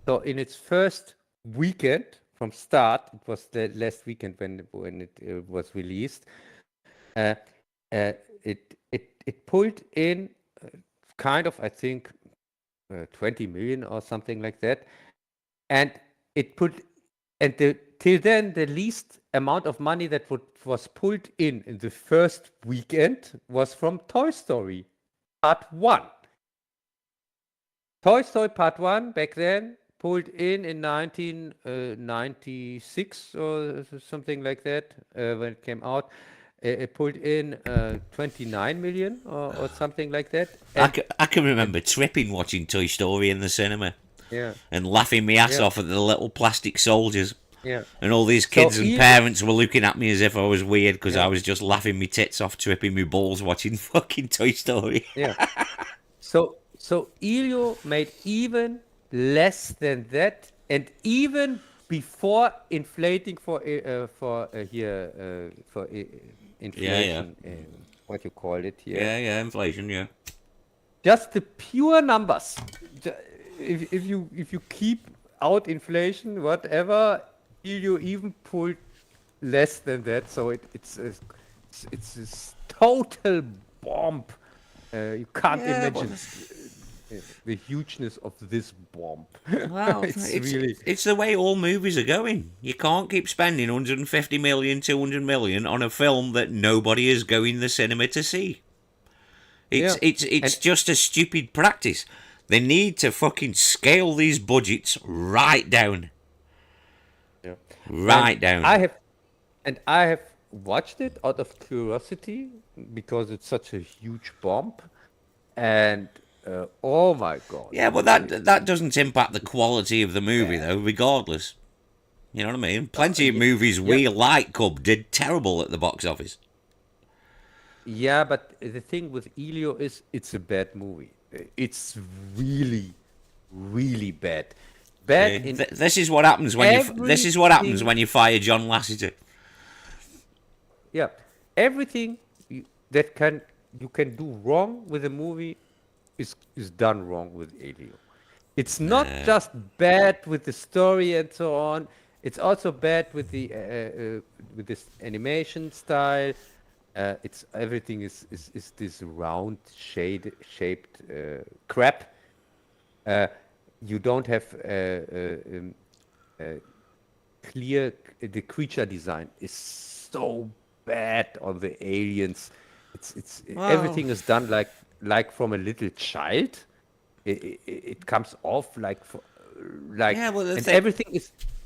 So in its first weekend from start, it was the last weekend when it was released. Uh, it pulled in kind of, I think, 20 million or something like that, and it put and till then the least amount of money that was pulled in the first weekend was from Toy Story Part One. Toy Story Part One back then pulled in 1996 or something like that when it came out. It pulled in 29 million or something like that, I can and remember tripping watching Toy Story in the cinema yeah, and laughing my ass yeah, off at the little plastic soldiers. yeah. And all these So kids and parents were looking at me as if I was weird because I yeah, was just laughing my tits off, tripping my balls watching fucking Toy Story. yeah. So Elio made even less than that, and even before inflating for here for Yeah, yeah. inflation, what you call it here, Yeah, yeah, inflation, yeah. just the pure numbers. If you keep out inflation, whatever, Elio even pulled less than that. So it's this total bomb. You can't Yeah, but imagine the hugeness of this bomb. well, It's really, it's the way all movies are going. You can't keep spending 150 million, 200 million on a film that nobody is going the cinema to see. yeah. It's And just a stupid practice. They need to fucking scale these budgets right down. yeah. And Right down. I have I have watched it out of curiosity because it's such a huge bomb. And oh my God, Yeah, but that doesn't impact the quality of the movie bad. though, regardless. You know what I mean? Uh, Plenty of yeah, movies yeah, we like, Cub, did terrible at the box office. yeah, but the thing with Elio is it's a bad movie. It's really, really bad. Bad See, in this is what happens when this is what happens everything. when you fire John Lasseter. Yeah, everything that you can do wrong with a movie is done wrong with Elio. It's not just bad with the story and so on. It's also bad with this animation style. It's everything is this round shaped crap. Uh, you don't have clear. The creature design is so bad on the aliens. It's Well, everything is done like from a little child. It comes off like, yeah, well, and everything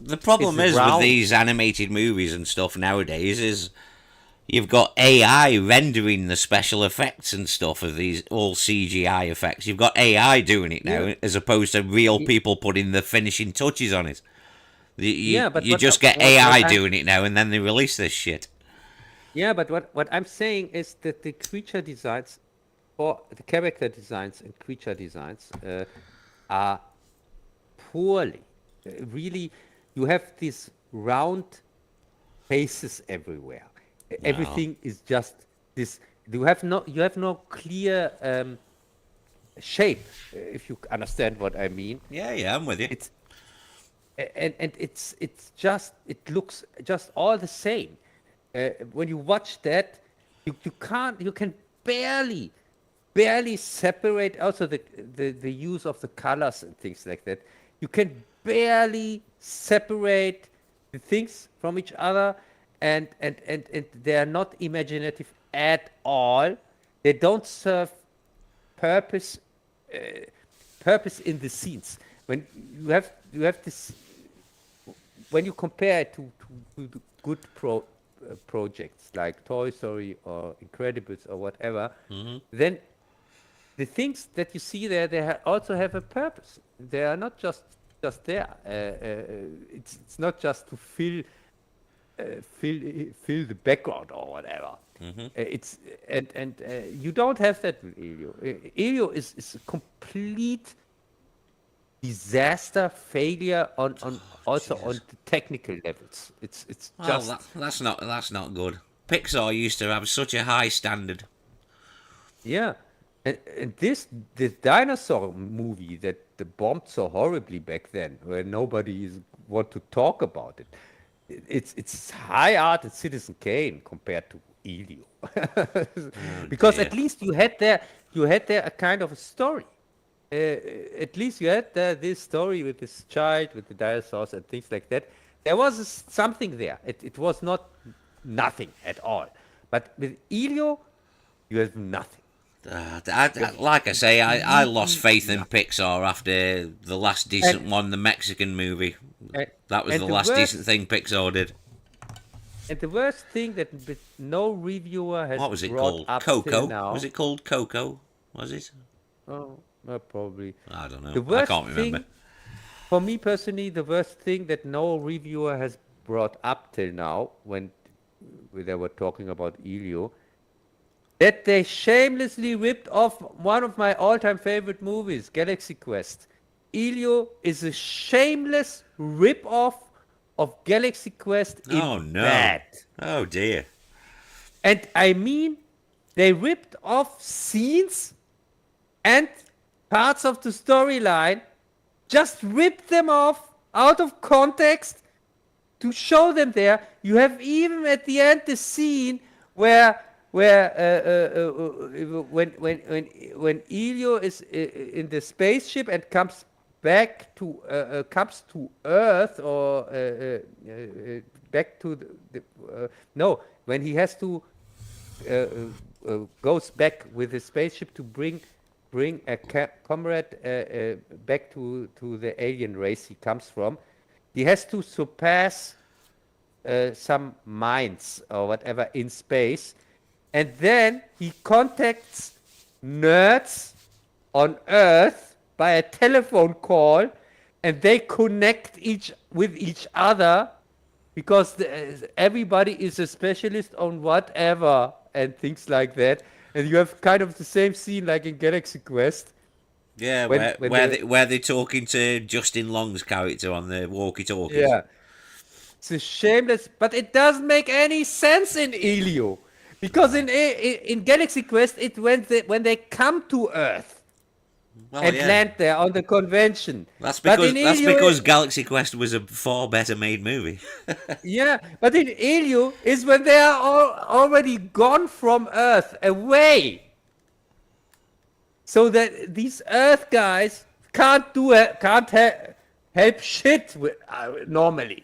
the is problem is with round. these animated movies and stuff nowadays is you've got AI rendering the special effects and stuff of these all CGI effects. You've got AI doing it Yeah, now as opposed to real y- people putting the finishing touches on it. yeah, but You just get what AI I'm doing it now and then they release this shit. yeah, but what I'm saying is that the creature designs or the character designs and creature designs are poorly. Really, you have these round faces everywhere. No. Everything is just this. You have no clear shape, if you understand what I mean. Yeah, yeah, I'm with you. It's and it's just it looks just all the same. When you watch that, you can barely. barely separate also the use of the colors and things like that. You can barely separate the things from each other, and they are not imaginative at all. They don't serve purpose purpose in the scenes. When you have this, when you compare it to the good projects like Toy Story or Incredibles or whatever, then the things that you see there, they also have a purpose. They are not just there. It's not just to fill the background or whatever. It's and you don't have that with Elio. Elio is a complete disaster failure on also on the technical levels. It's just That's not good. Pixar used to have such a high standard. yeah. And this dinosaur movie that bombed so horribly back then, where nobody want to talk about it. It's high art at Citizen Kane compared to Elio, because dear. at least you had there a kind of a story. At least you had this story with this child with the dinosaurs and things like that. There was something there. It was not nothing at all. But with Elio, you have nothing. Like I say, I lost faith in Pixar after the last decent And one, the Mexican movie. and, That was and the the last worst decent thing Pixar did. and the worst thing that no reviewer has What was it brought called? up till Coco? now. Was it called Coco? Was it? Oh, probably. I don't know. The I worst can't remember. thing, for me personally, the worst thing that no reviewer has brought up till now, when they were talking about Elio, that they shamelessly ripped off one of my all-time favorite movies, Galaxy Quest. Elio is a shameless rip-off of Galaxy Quest in Oh no. bad. Oh dear. And I mean, they ripped off scenes and parts of the storyline, just ripped them off out of context to show them there. You have even at the end the scene where when Elio is in the spaceship and comes back to comes to Earth, or back to no, when he has to goes back with the spaceship to bring a comrade back to the alien race he comes from. He has to surpass some mines or whatever in space, and then he contacts nerds on Earth by a telephone call, and they connect with each other because everybody is a specialist on whatever and things like that. And you have kind of the same scene like in Galaxy Quest. Yeah, When where they're talking to Justin Long's character on the walkie-talkies. yeah, it's a shameless, but it doesn't make any sense in Elio, because in Galaxy Quest when they come to Earth Well, and yeah. land there on the convention. That's But because in that's Elio, because Galaxy Quest was a far better made movie. yeah, but in Elio is when they are already gone from Earth away, so that these Earth guys can't help shit normally.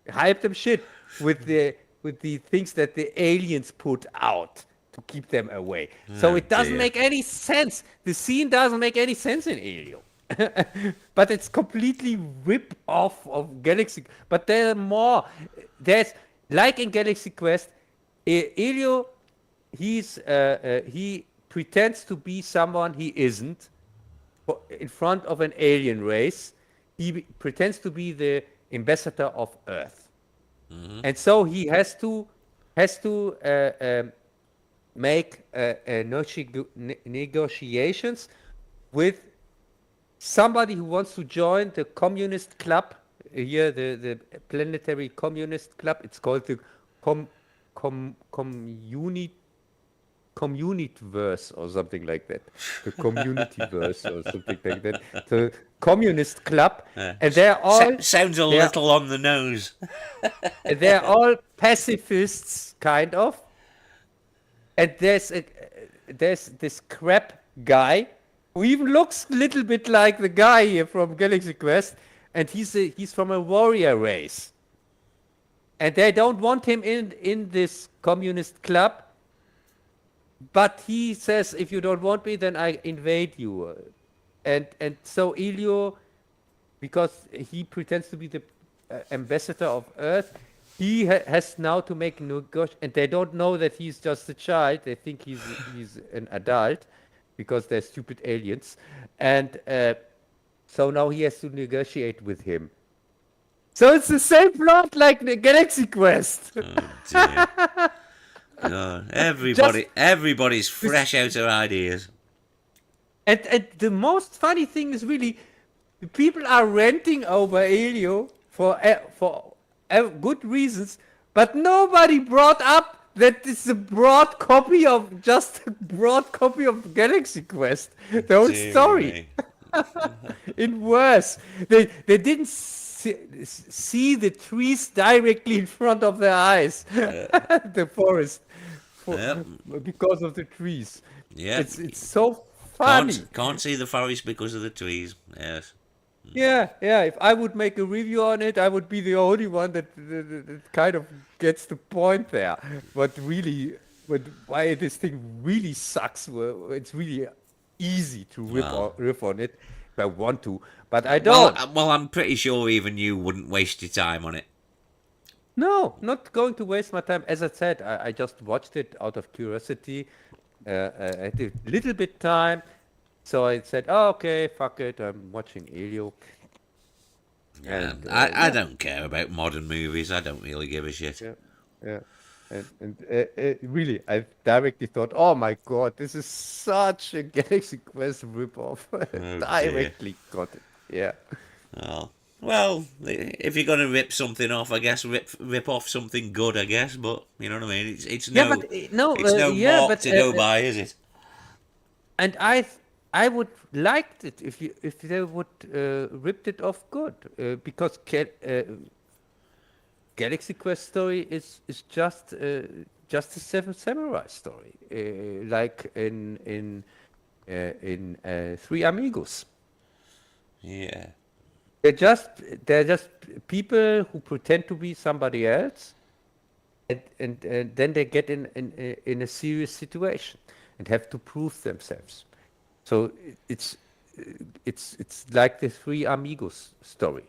Help them shit with the things that the aliens put out to keep them away. So Oh, it doesn't dear. make any sense. The scene doesn't make any sense in Elio. But it's completely rip off of Galaxy. But there's like in Galaxy Quest, Elio, he pretends to be someone he isn't in front of an alien race. He pretends to be the ambassador of Earth, and so he has to make negotiations with somebody who wants to join the communist club here, the planetary communist club. It's called the communityverse or something like that. The communityverse or something like that. The communist club, and they're all Sounds a they're- little on the nose. they're all pacifists, kind of. And there's this crap guy who even looks a little bit like the guy here from Galaxy Quest, and he's from a warrior race. And they don't want him in this communist club, but he says, if you don't want me, then I invade you. And so Elio, because he pretends to be the ambassador of Earth, he has now to make negotiation, and they don't know that he's just a child. They think he's an adult because they're stupid aliens, and so now he has to negotiate with him. So it's the same plot like the Galaxy Quest. Oh dear. God, everybody's fresh out of ideas. And the most funny thing is really, the people are ranting over Elio for good reasons, but nobody brought up that it's a broad copy of Galaxy Quest. The whole story. In worse, they didn't see the trees directly in front of their eyes. The forest, because of the trees. Yeah, it's so funny. Can't see the forest because of the trees. Yes. Yeah. If I would make a review on it, I would be the only one that kind of gets the point there. But really, why this thing really sucks. It's really easy to riff on it if I want to, but I don't. Well, I'm pretty sure even you wouldn't waste your time on it. No, not going to waste my time. As I said, I just watched it out of curiosity. I had a little bit time. So I said, oh, okay, fuck it, I'm watching Elio. Yeah, and, I don't care about modern movies. I don't really give a shit. Yeah. And really, I directly thought, oh my god, this is such a Galaxy Quest ripoff. Directly got it. Yeah. Oh. Well, if you're gonna rip something off, I guess rip off something good, I guess. But you know what I mean? It's no mark to go by, is it? And I would like it if they would ripped it off good, because Galaxy Quest story is just a Seven Samurai story, like in Three Amigos. Yeah. They're just people who pretend to be somebody else, and then they get in a serious situation and have to prove themselves. So it's like the Three Amigos story,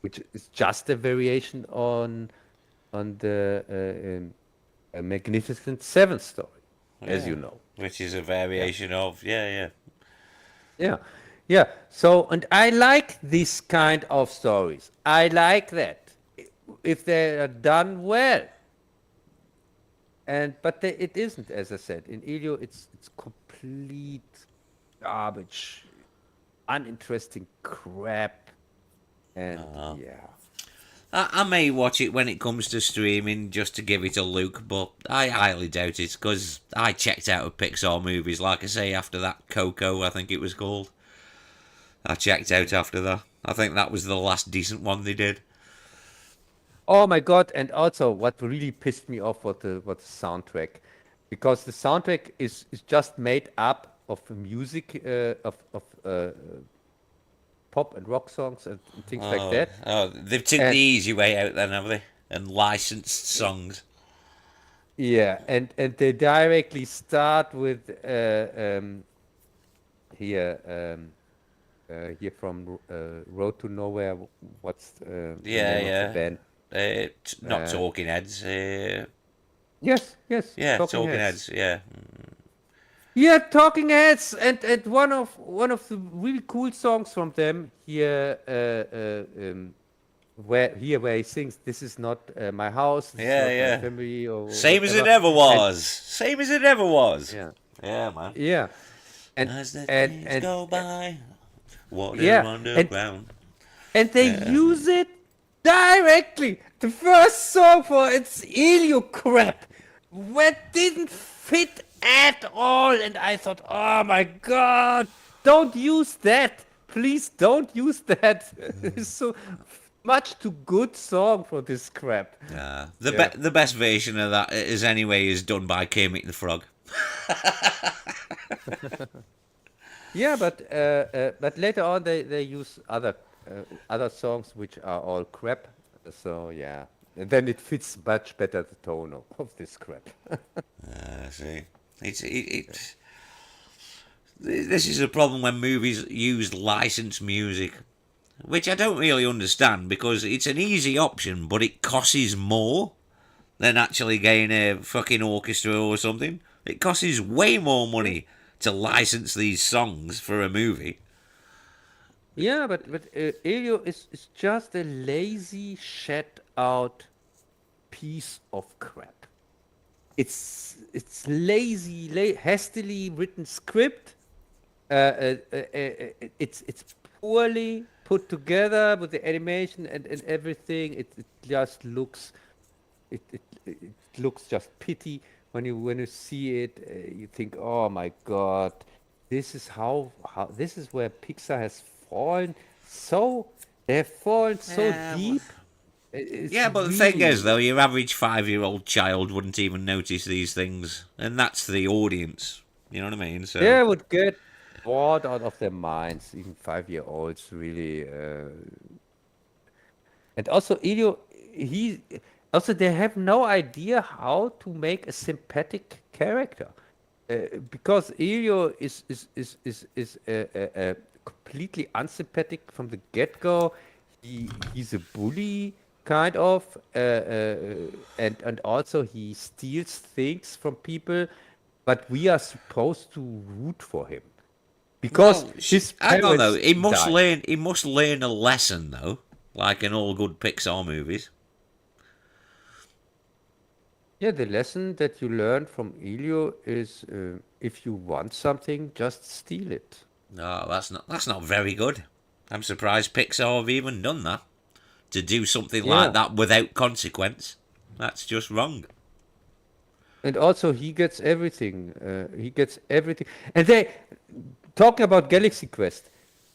which is just a variation on the Magnificent Seven story, as you know. Which is a variation of Yeah. So, and I like this kind of stories. I like that if they are done well. But it isn't, as I said. In Elio, it's complete garbage, uninteresting crap, and I may watch it when it comes to streaming just to give it a look, but I highly doubt it because I checked out of Pixar movies, like I say, after that Coco, I think it was called. I checked out after that. I think that was the last decent one they did. Oh my god! And also, what really pissed me off was the soundtrack, because the soundtrack is just made up of music of pop and rock songs and things like that. Oh, they've taken the easy way out then, have they? And licensed songs. Yeah, and they directly start with here from Road to Nowhere. What's the name of the band? Not Talking Heads. Yes. Yeah, Talking Heads. Yeah. Yeah, Talking Heads, and one of the really cool songs from them here, where he sings, "This is not my house, this is not my family," or same as it ever was. Same as it ever was. Yeah, man. Yeah, as the days go by, water underground, and they use it directly. The first song for it's Elio crap, what didn't fit at all, and I thought, oh my god, don't use that, please don't use that. It's so much too good song for this crap. The best version of that is done by Kermit the Frog. Yeah, but later on they use other songs which are all crap. So yeah, and then it fits much better the tone of this crap. See, it's this is a problem when movies use licensed music, which I don't really understand because it's an easy option, but it costs more than actually getting a fucking orchestra or something. It costs way more money to license these songs for a movie. Yeah, but Elio is just a lazy, shat out piece of crap. It's lazy, hastily written script. It's poorly put together with the animation and everything. It just looks it looks just pity when you see it. You think, oh my god, this is how this is where Pixar has fallen. So they have fallen so Yeah, deep. It's yeah, but the thing is, really though, your average 5-year-old child wouldn't even notice these things, and that's the audience. You know what I mean? So, they would get bored out of their minds. Even 5-year-olds really. And also, Elio, he also they have no idea how to make a sympathetic character, because Elio is completely unsympathetic from the get-go. He's a bully kind of, and also he steals things from people, but we are supposed to root for him because well, his hang on though. parents He must died. learn. He must learn a lesson though, like in all good Pixar movies. Yeah, the lesson that you learn from Elio is if you want something, just steal it. No, that's not very good. I'm surprised Pixar have even done that. To do something like Yeah. that without consequence. That's just wrong. And also, he gets everything. He gets everything. And they, talking about Galaxy Quest,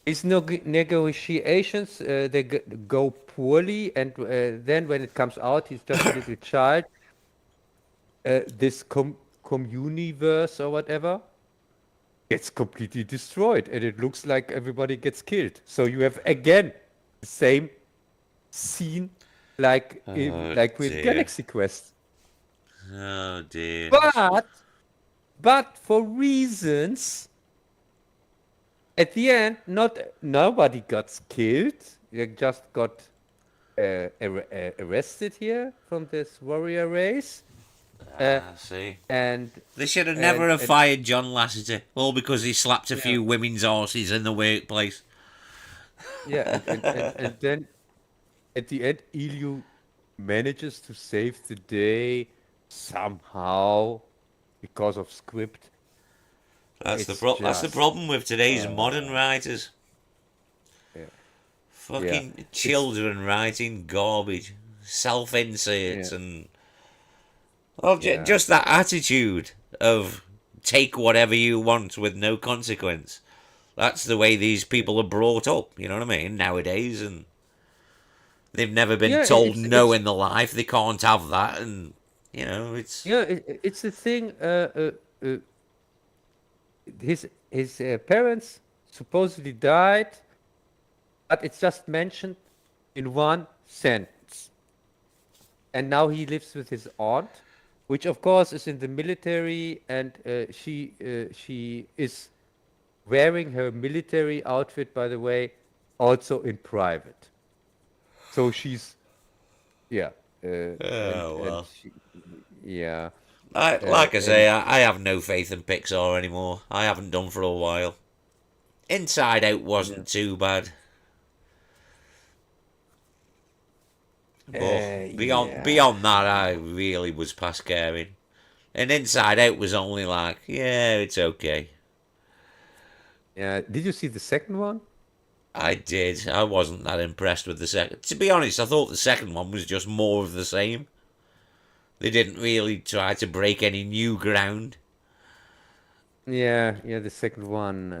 his negotiations, they go poorly. And then when it comes out, he's just a little child. This communiverse or whatever gets completely destroyed. And it looks like everybody gets killed. So you have again the same scene Oh like with dear. Galaxy Quest. Oh dear. But for reasons at the end, not nobody got killed. They just got arrested here from this warrior race, uh, I see. and They should have and never have and fired John Lasseter, all because he slapped a yeah, few women's horses in the workplace. yeah, and then at the end, Ilyu manages to save the day somehow because of script. It's That's the just problem with today's modern uh, writers. yeah, yeah. Fucking It's children writing garbage, self inserts, yeah, and well, yeah. just that attitude of take whatever you want with no consequence. That's the way these people are brought up. You know what I mean? Nowadays, and they've never been Yeah, told no it's in the life. They can't have that, and it's yeah, it's the thing. His parents supposedly died, but it's just mentioned in one sentence. And now he lives with his aunt, which of course is in the military, and she is wearing her military outfit, by the way, also in private. So she's yeah, oh and well. she, yeah, Like I and say, I have no faith in Pixar anymore. I haven't done for a while. Inside Out yeah. wasn't too bad, but Yeah. beyond that, I really was past caring. And Inside Out was only like, yeah, it's okay. Yeah. Did you see the second one? I did. I wasn't that impressed with the second. To be honest, I thought the second one was just more of the same. They didn't really try to break any new ground. Yeah, yeah, the second one.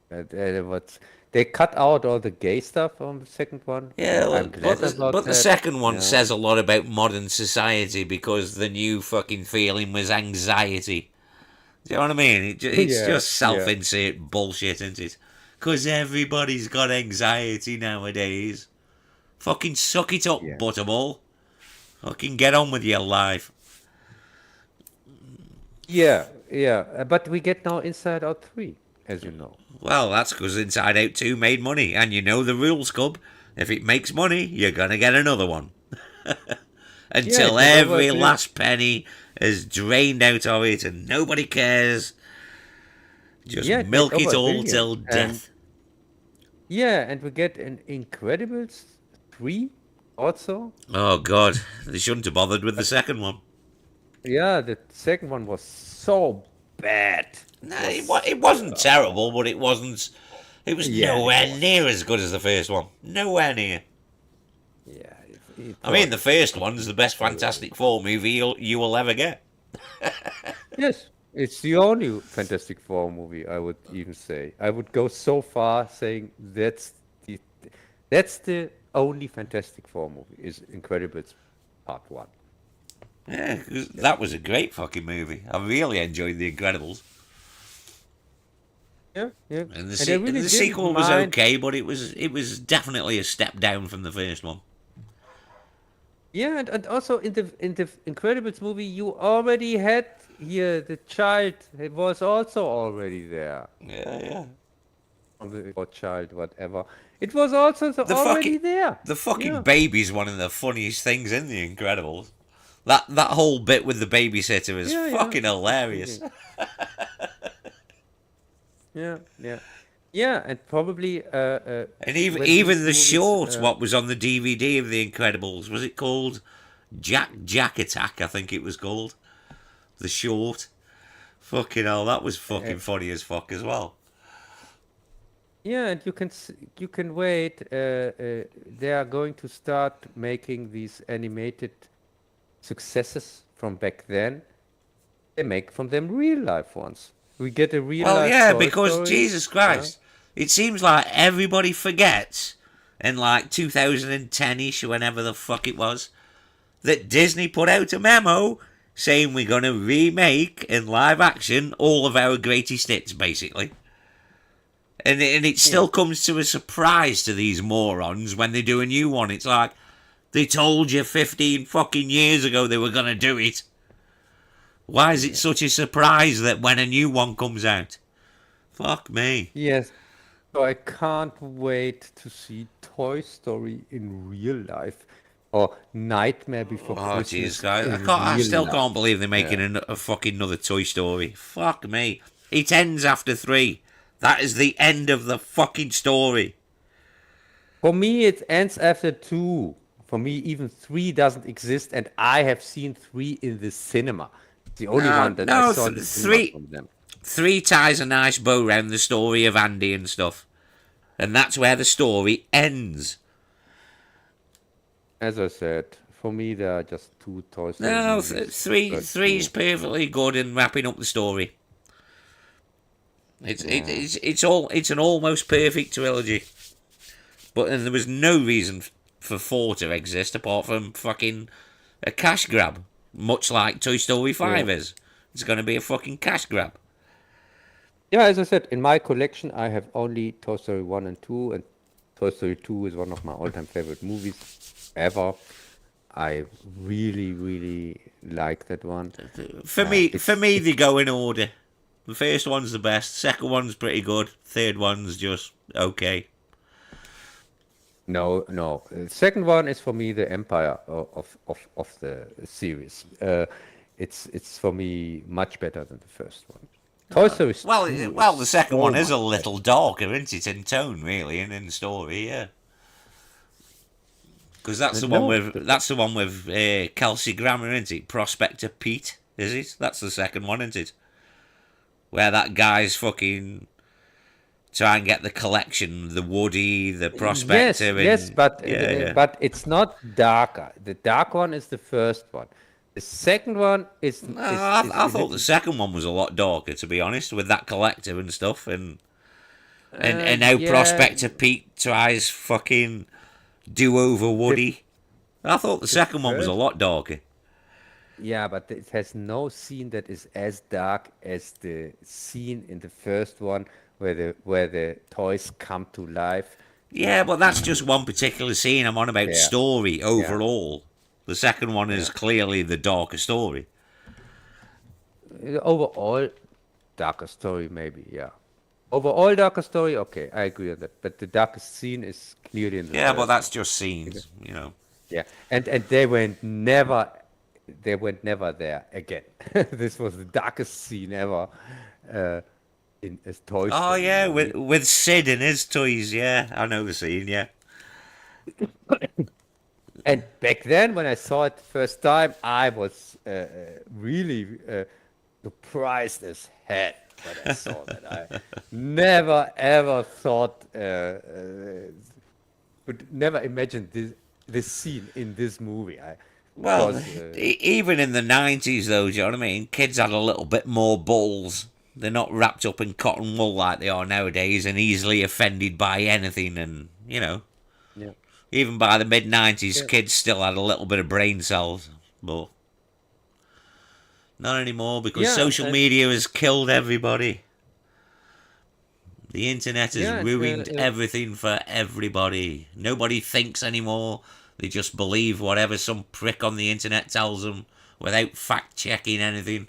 What they cut out all the gay stuff on the second one. Yeah, I'm glad about but the that. second one Yeah. says a lot about modern society because the new fucking feeling was anxiety. Do you know what I mean? It's Yeah, just yeah, self-insert bullshit, isn't it? Because everybody's got anxiety nowadays. Fucking suck it up, yeah. Butterball. Fucking get on with your life. Yeah, yeah. But we get now Inside Out 3, as you know. Well, that's because Inside Out 2 made money, and you know the rules, Cub. If it makes money, you're gonna get another one. Yeah, Until it was over a every billion. last penny is drained out of it and nobody cares. Just Yeah, it made milk over it a all billion. till And death. yeah, and we get an Incredibles 3 also. Oh, God. They shouldn't have bothered with the second one. Yeah, the second one was so bad. No, It was, it wasn't terrible, but it wasn't. It was yeah, it nowhere near was. as good as the first one. Nowhere near. Yeah, it I mean, was the first one's the best terrible. Fantastic Four movie you will ever get. Yes, it's the only Fantastic Four movie, I would even say. I would go so far saying the that's the only Fantastic Four movie is Incredibles Part 1. Yeah, 'cause that was a great fucking movie. I really enjoyed The Incredibles. Yeah, yeah. And And I really the didn't sequel was mind. okay, but it was definitely a step down from the first one. Yeah, and also in the Incredibles movie, you already had here the child. It was also already there. Yeah, yeah. Or child, whatever. It was also The fucking already there. the fucking Yeah, baby's one of the funniest things in The Incredibles. That whole bit with the babysitter is yeah, yeah. fucking hilarious. Absolutely. Yeah, yeah, yeah, and probably And even when even these the movies, short, what was on the DVD of The Incredibles, was it called Jack Attack? I think it was called the short. Fucking hell, that was uh, fucking funny as fuck as well. yeah, and you can wait. They are going to start making these animated successes from back then. They make from them real life ones. We get a real Well, life yeah, Toy because Story. Jesus Yeah. Christ, it seems like everybody forgets in like 2010ish, whenever the fuck it was, that Disney put out a memo saying we're going to remake in live action all of our greatest hits, basically. And it Yeah. still comes to a surprise to these morons when they do a new one. It's like, they told you 15 fucking years ago they were going to do it. Why is it Yeah. such a surprise that when a new one comes out? Fuck me. Yes. So I can't wait to see Toy Story in real life or Nightmare Before Oh, Jesus Christmas Christ. in I real still life. can't believe they're making Yeah. a fucking another Toy Story. Fuck me. It ends after 3. That is the end of the fucking story. For me, it ends after 2. For me, even 3 doesn't exist, and I have seen 3 in the cinema. It's the only one that I No, saw in the cinema from them. 3 ties a nice bow round the story of Andy and stuff. And that's where the story ends. As I said, for me, there are just 2 Toy Story No, movies. First three's 2. perfectly good in wrapping up the story. Yeah. It's an almost perfect trilogy. But and there was no reason for 4 to exist apart from fucking a cash grab. Much like Toy Story Yeah. 5 is. It's going to be a fucking cash grab. Yeah, as I said, in my collection, I have only Toy Story 1 and 2, and Toy Story 2 is one of my all-time favorite movies ever. I really, really like that one. For me, they go in order. The first one's the best. Second one's pretty good. Third one's just okay. No, no. Second one is for me the Empire of the series. It's for me much better than the first one. Toy Story 2 is The second so one is a much better. little darker, isn't it, in tone, really, and in story, yeah. Because No, that's the one with Kelsey Grammer, isn't it? Prospector Pete, is it? That's the second one, isn't it? Where that guy's fucking try and get the collection, the Woody, the yes, Prospector, yes, and but yeah, yeah. but it's not darker. The dark one is the first one. The second one No, is I a thought the little. second one was a lot darker, to be honest, with that collector and stuff, and how Yeah, Prospector Pete tries fucking do over the Woody. I thought the the second one was a first lot darker. Yeah, but it has no scene that is as dark as the scene in the first one where the toys come to life. Yeah, but that's just one particular scene. I'm on about Yeah, story yeah, overall. The second one yeah. is clearly the darker story. Overall, darker story maybe. Yeah. Overall darker story. Okay, I agree on that. But the darkest scene is clearly in the Yeah, but first that's one. just Okay. scenes, you know. Yeah, and they went never there again. This was the darkest scene ever uh, in a Toy Oh Story yeah, movie. with Sid and his toys. Yeah, I know the scene. Yeah. And back then, when I saw it the first time, I was really surprised as hell when I saw that. I never ever thought, could never imagine this scene in this movie. Well, Because even in the 90s, though, do you know what I mean? Kids had a little bit more balls. They're not wrapped up in cotton wool like they are nowadays and easily offended by anything. And, you know, yeah, even by the mid 90s, yeah, kids still had a little bit of brain cells. But not anymore because yeah, social media has killed everybody. The internet has yeah, and, ruined everything for everybody. Nobody thinks anymore. They just believe whatever some prick on the internet tells them without fact checking anything.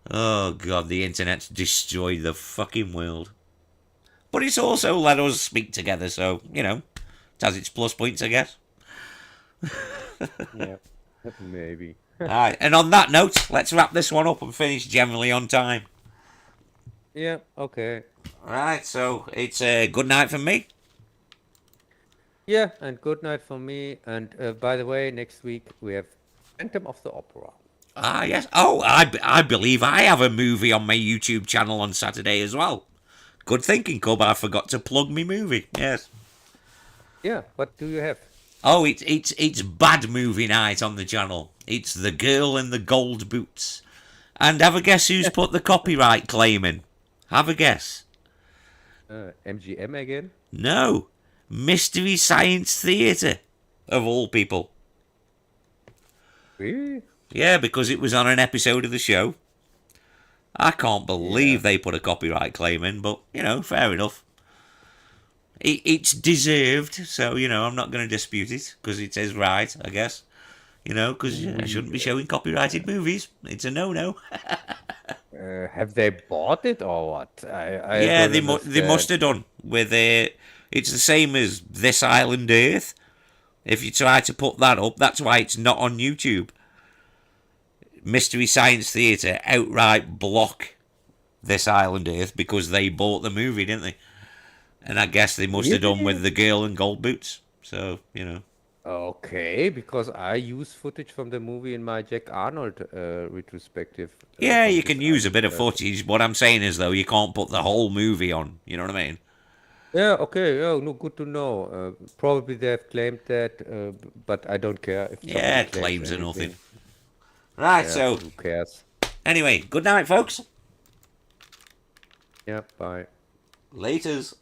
Oh god, the internet's destroyed the fucking world. But it's also let us speak together, so, you know, it has its plus points, I guess. yeah, maybe. Alright, and on that note, let's wrap this one up and finish generally on time. Yeah, okay. Alright, so it's a good night from me. Yeah, and good night for me. And by the way, next week we have Phantom of the Opera. Ah, yes. Oh, I believe I have a movie on my YouTube channel on Saturday as well. Good thinking, Cub. I forgot to plug me movie. Yes. Yeah, what do you have? Oh, it's bad movie night on the channel. It's The Girl in the Gold Boots. And have a guess who's put the copyright claim in? Have a guess. MGM again? No. Mystery Science Theatre, of all people. Really? Yeah, because it was on an episode of the show. I can't Yeah. believe they put a copyright claim in, but, you know, fair enough. It's deserved, so, you know, I'm not going to dispute it, because it is right, I guess. You know, because I We shouldn't be showing copyrighted movies. It's a no-no. have they bought it or what? I Yeah, don't they must understand. have done. It's the same as This Island Earth. If you try to put that up, that's why it's not on YouTube. Mystery Science Theatre outright block This Island Earth because they bought the movie, didn't they? And I guess they must have done with Really? The Girl in Gold Boots. So, you know. Okay, because I use footage from the movie in my Jack Arnold retrospective Yeah, from you this can use a island. bit of footage. What I'm saying is, though, you can't put the whole movie on. You know what I mean? Yeah, okay. Oh, no, good to know. Probably they have claimed that, but I don't care if somebody Yeah, claims claims are nothing. anything. Right, Yeah, so, who cares? anyway, good night, folks. Yeah, bye. Laters.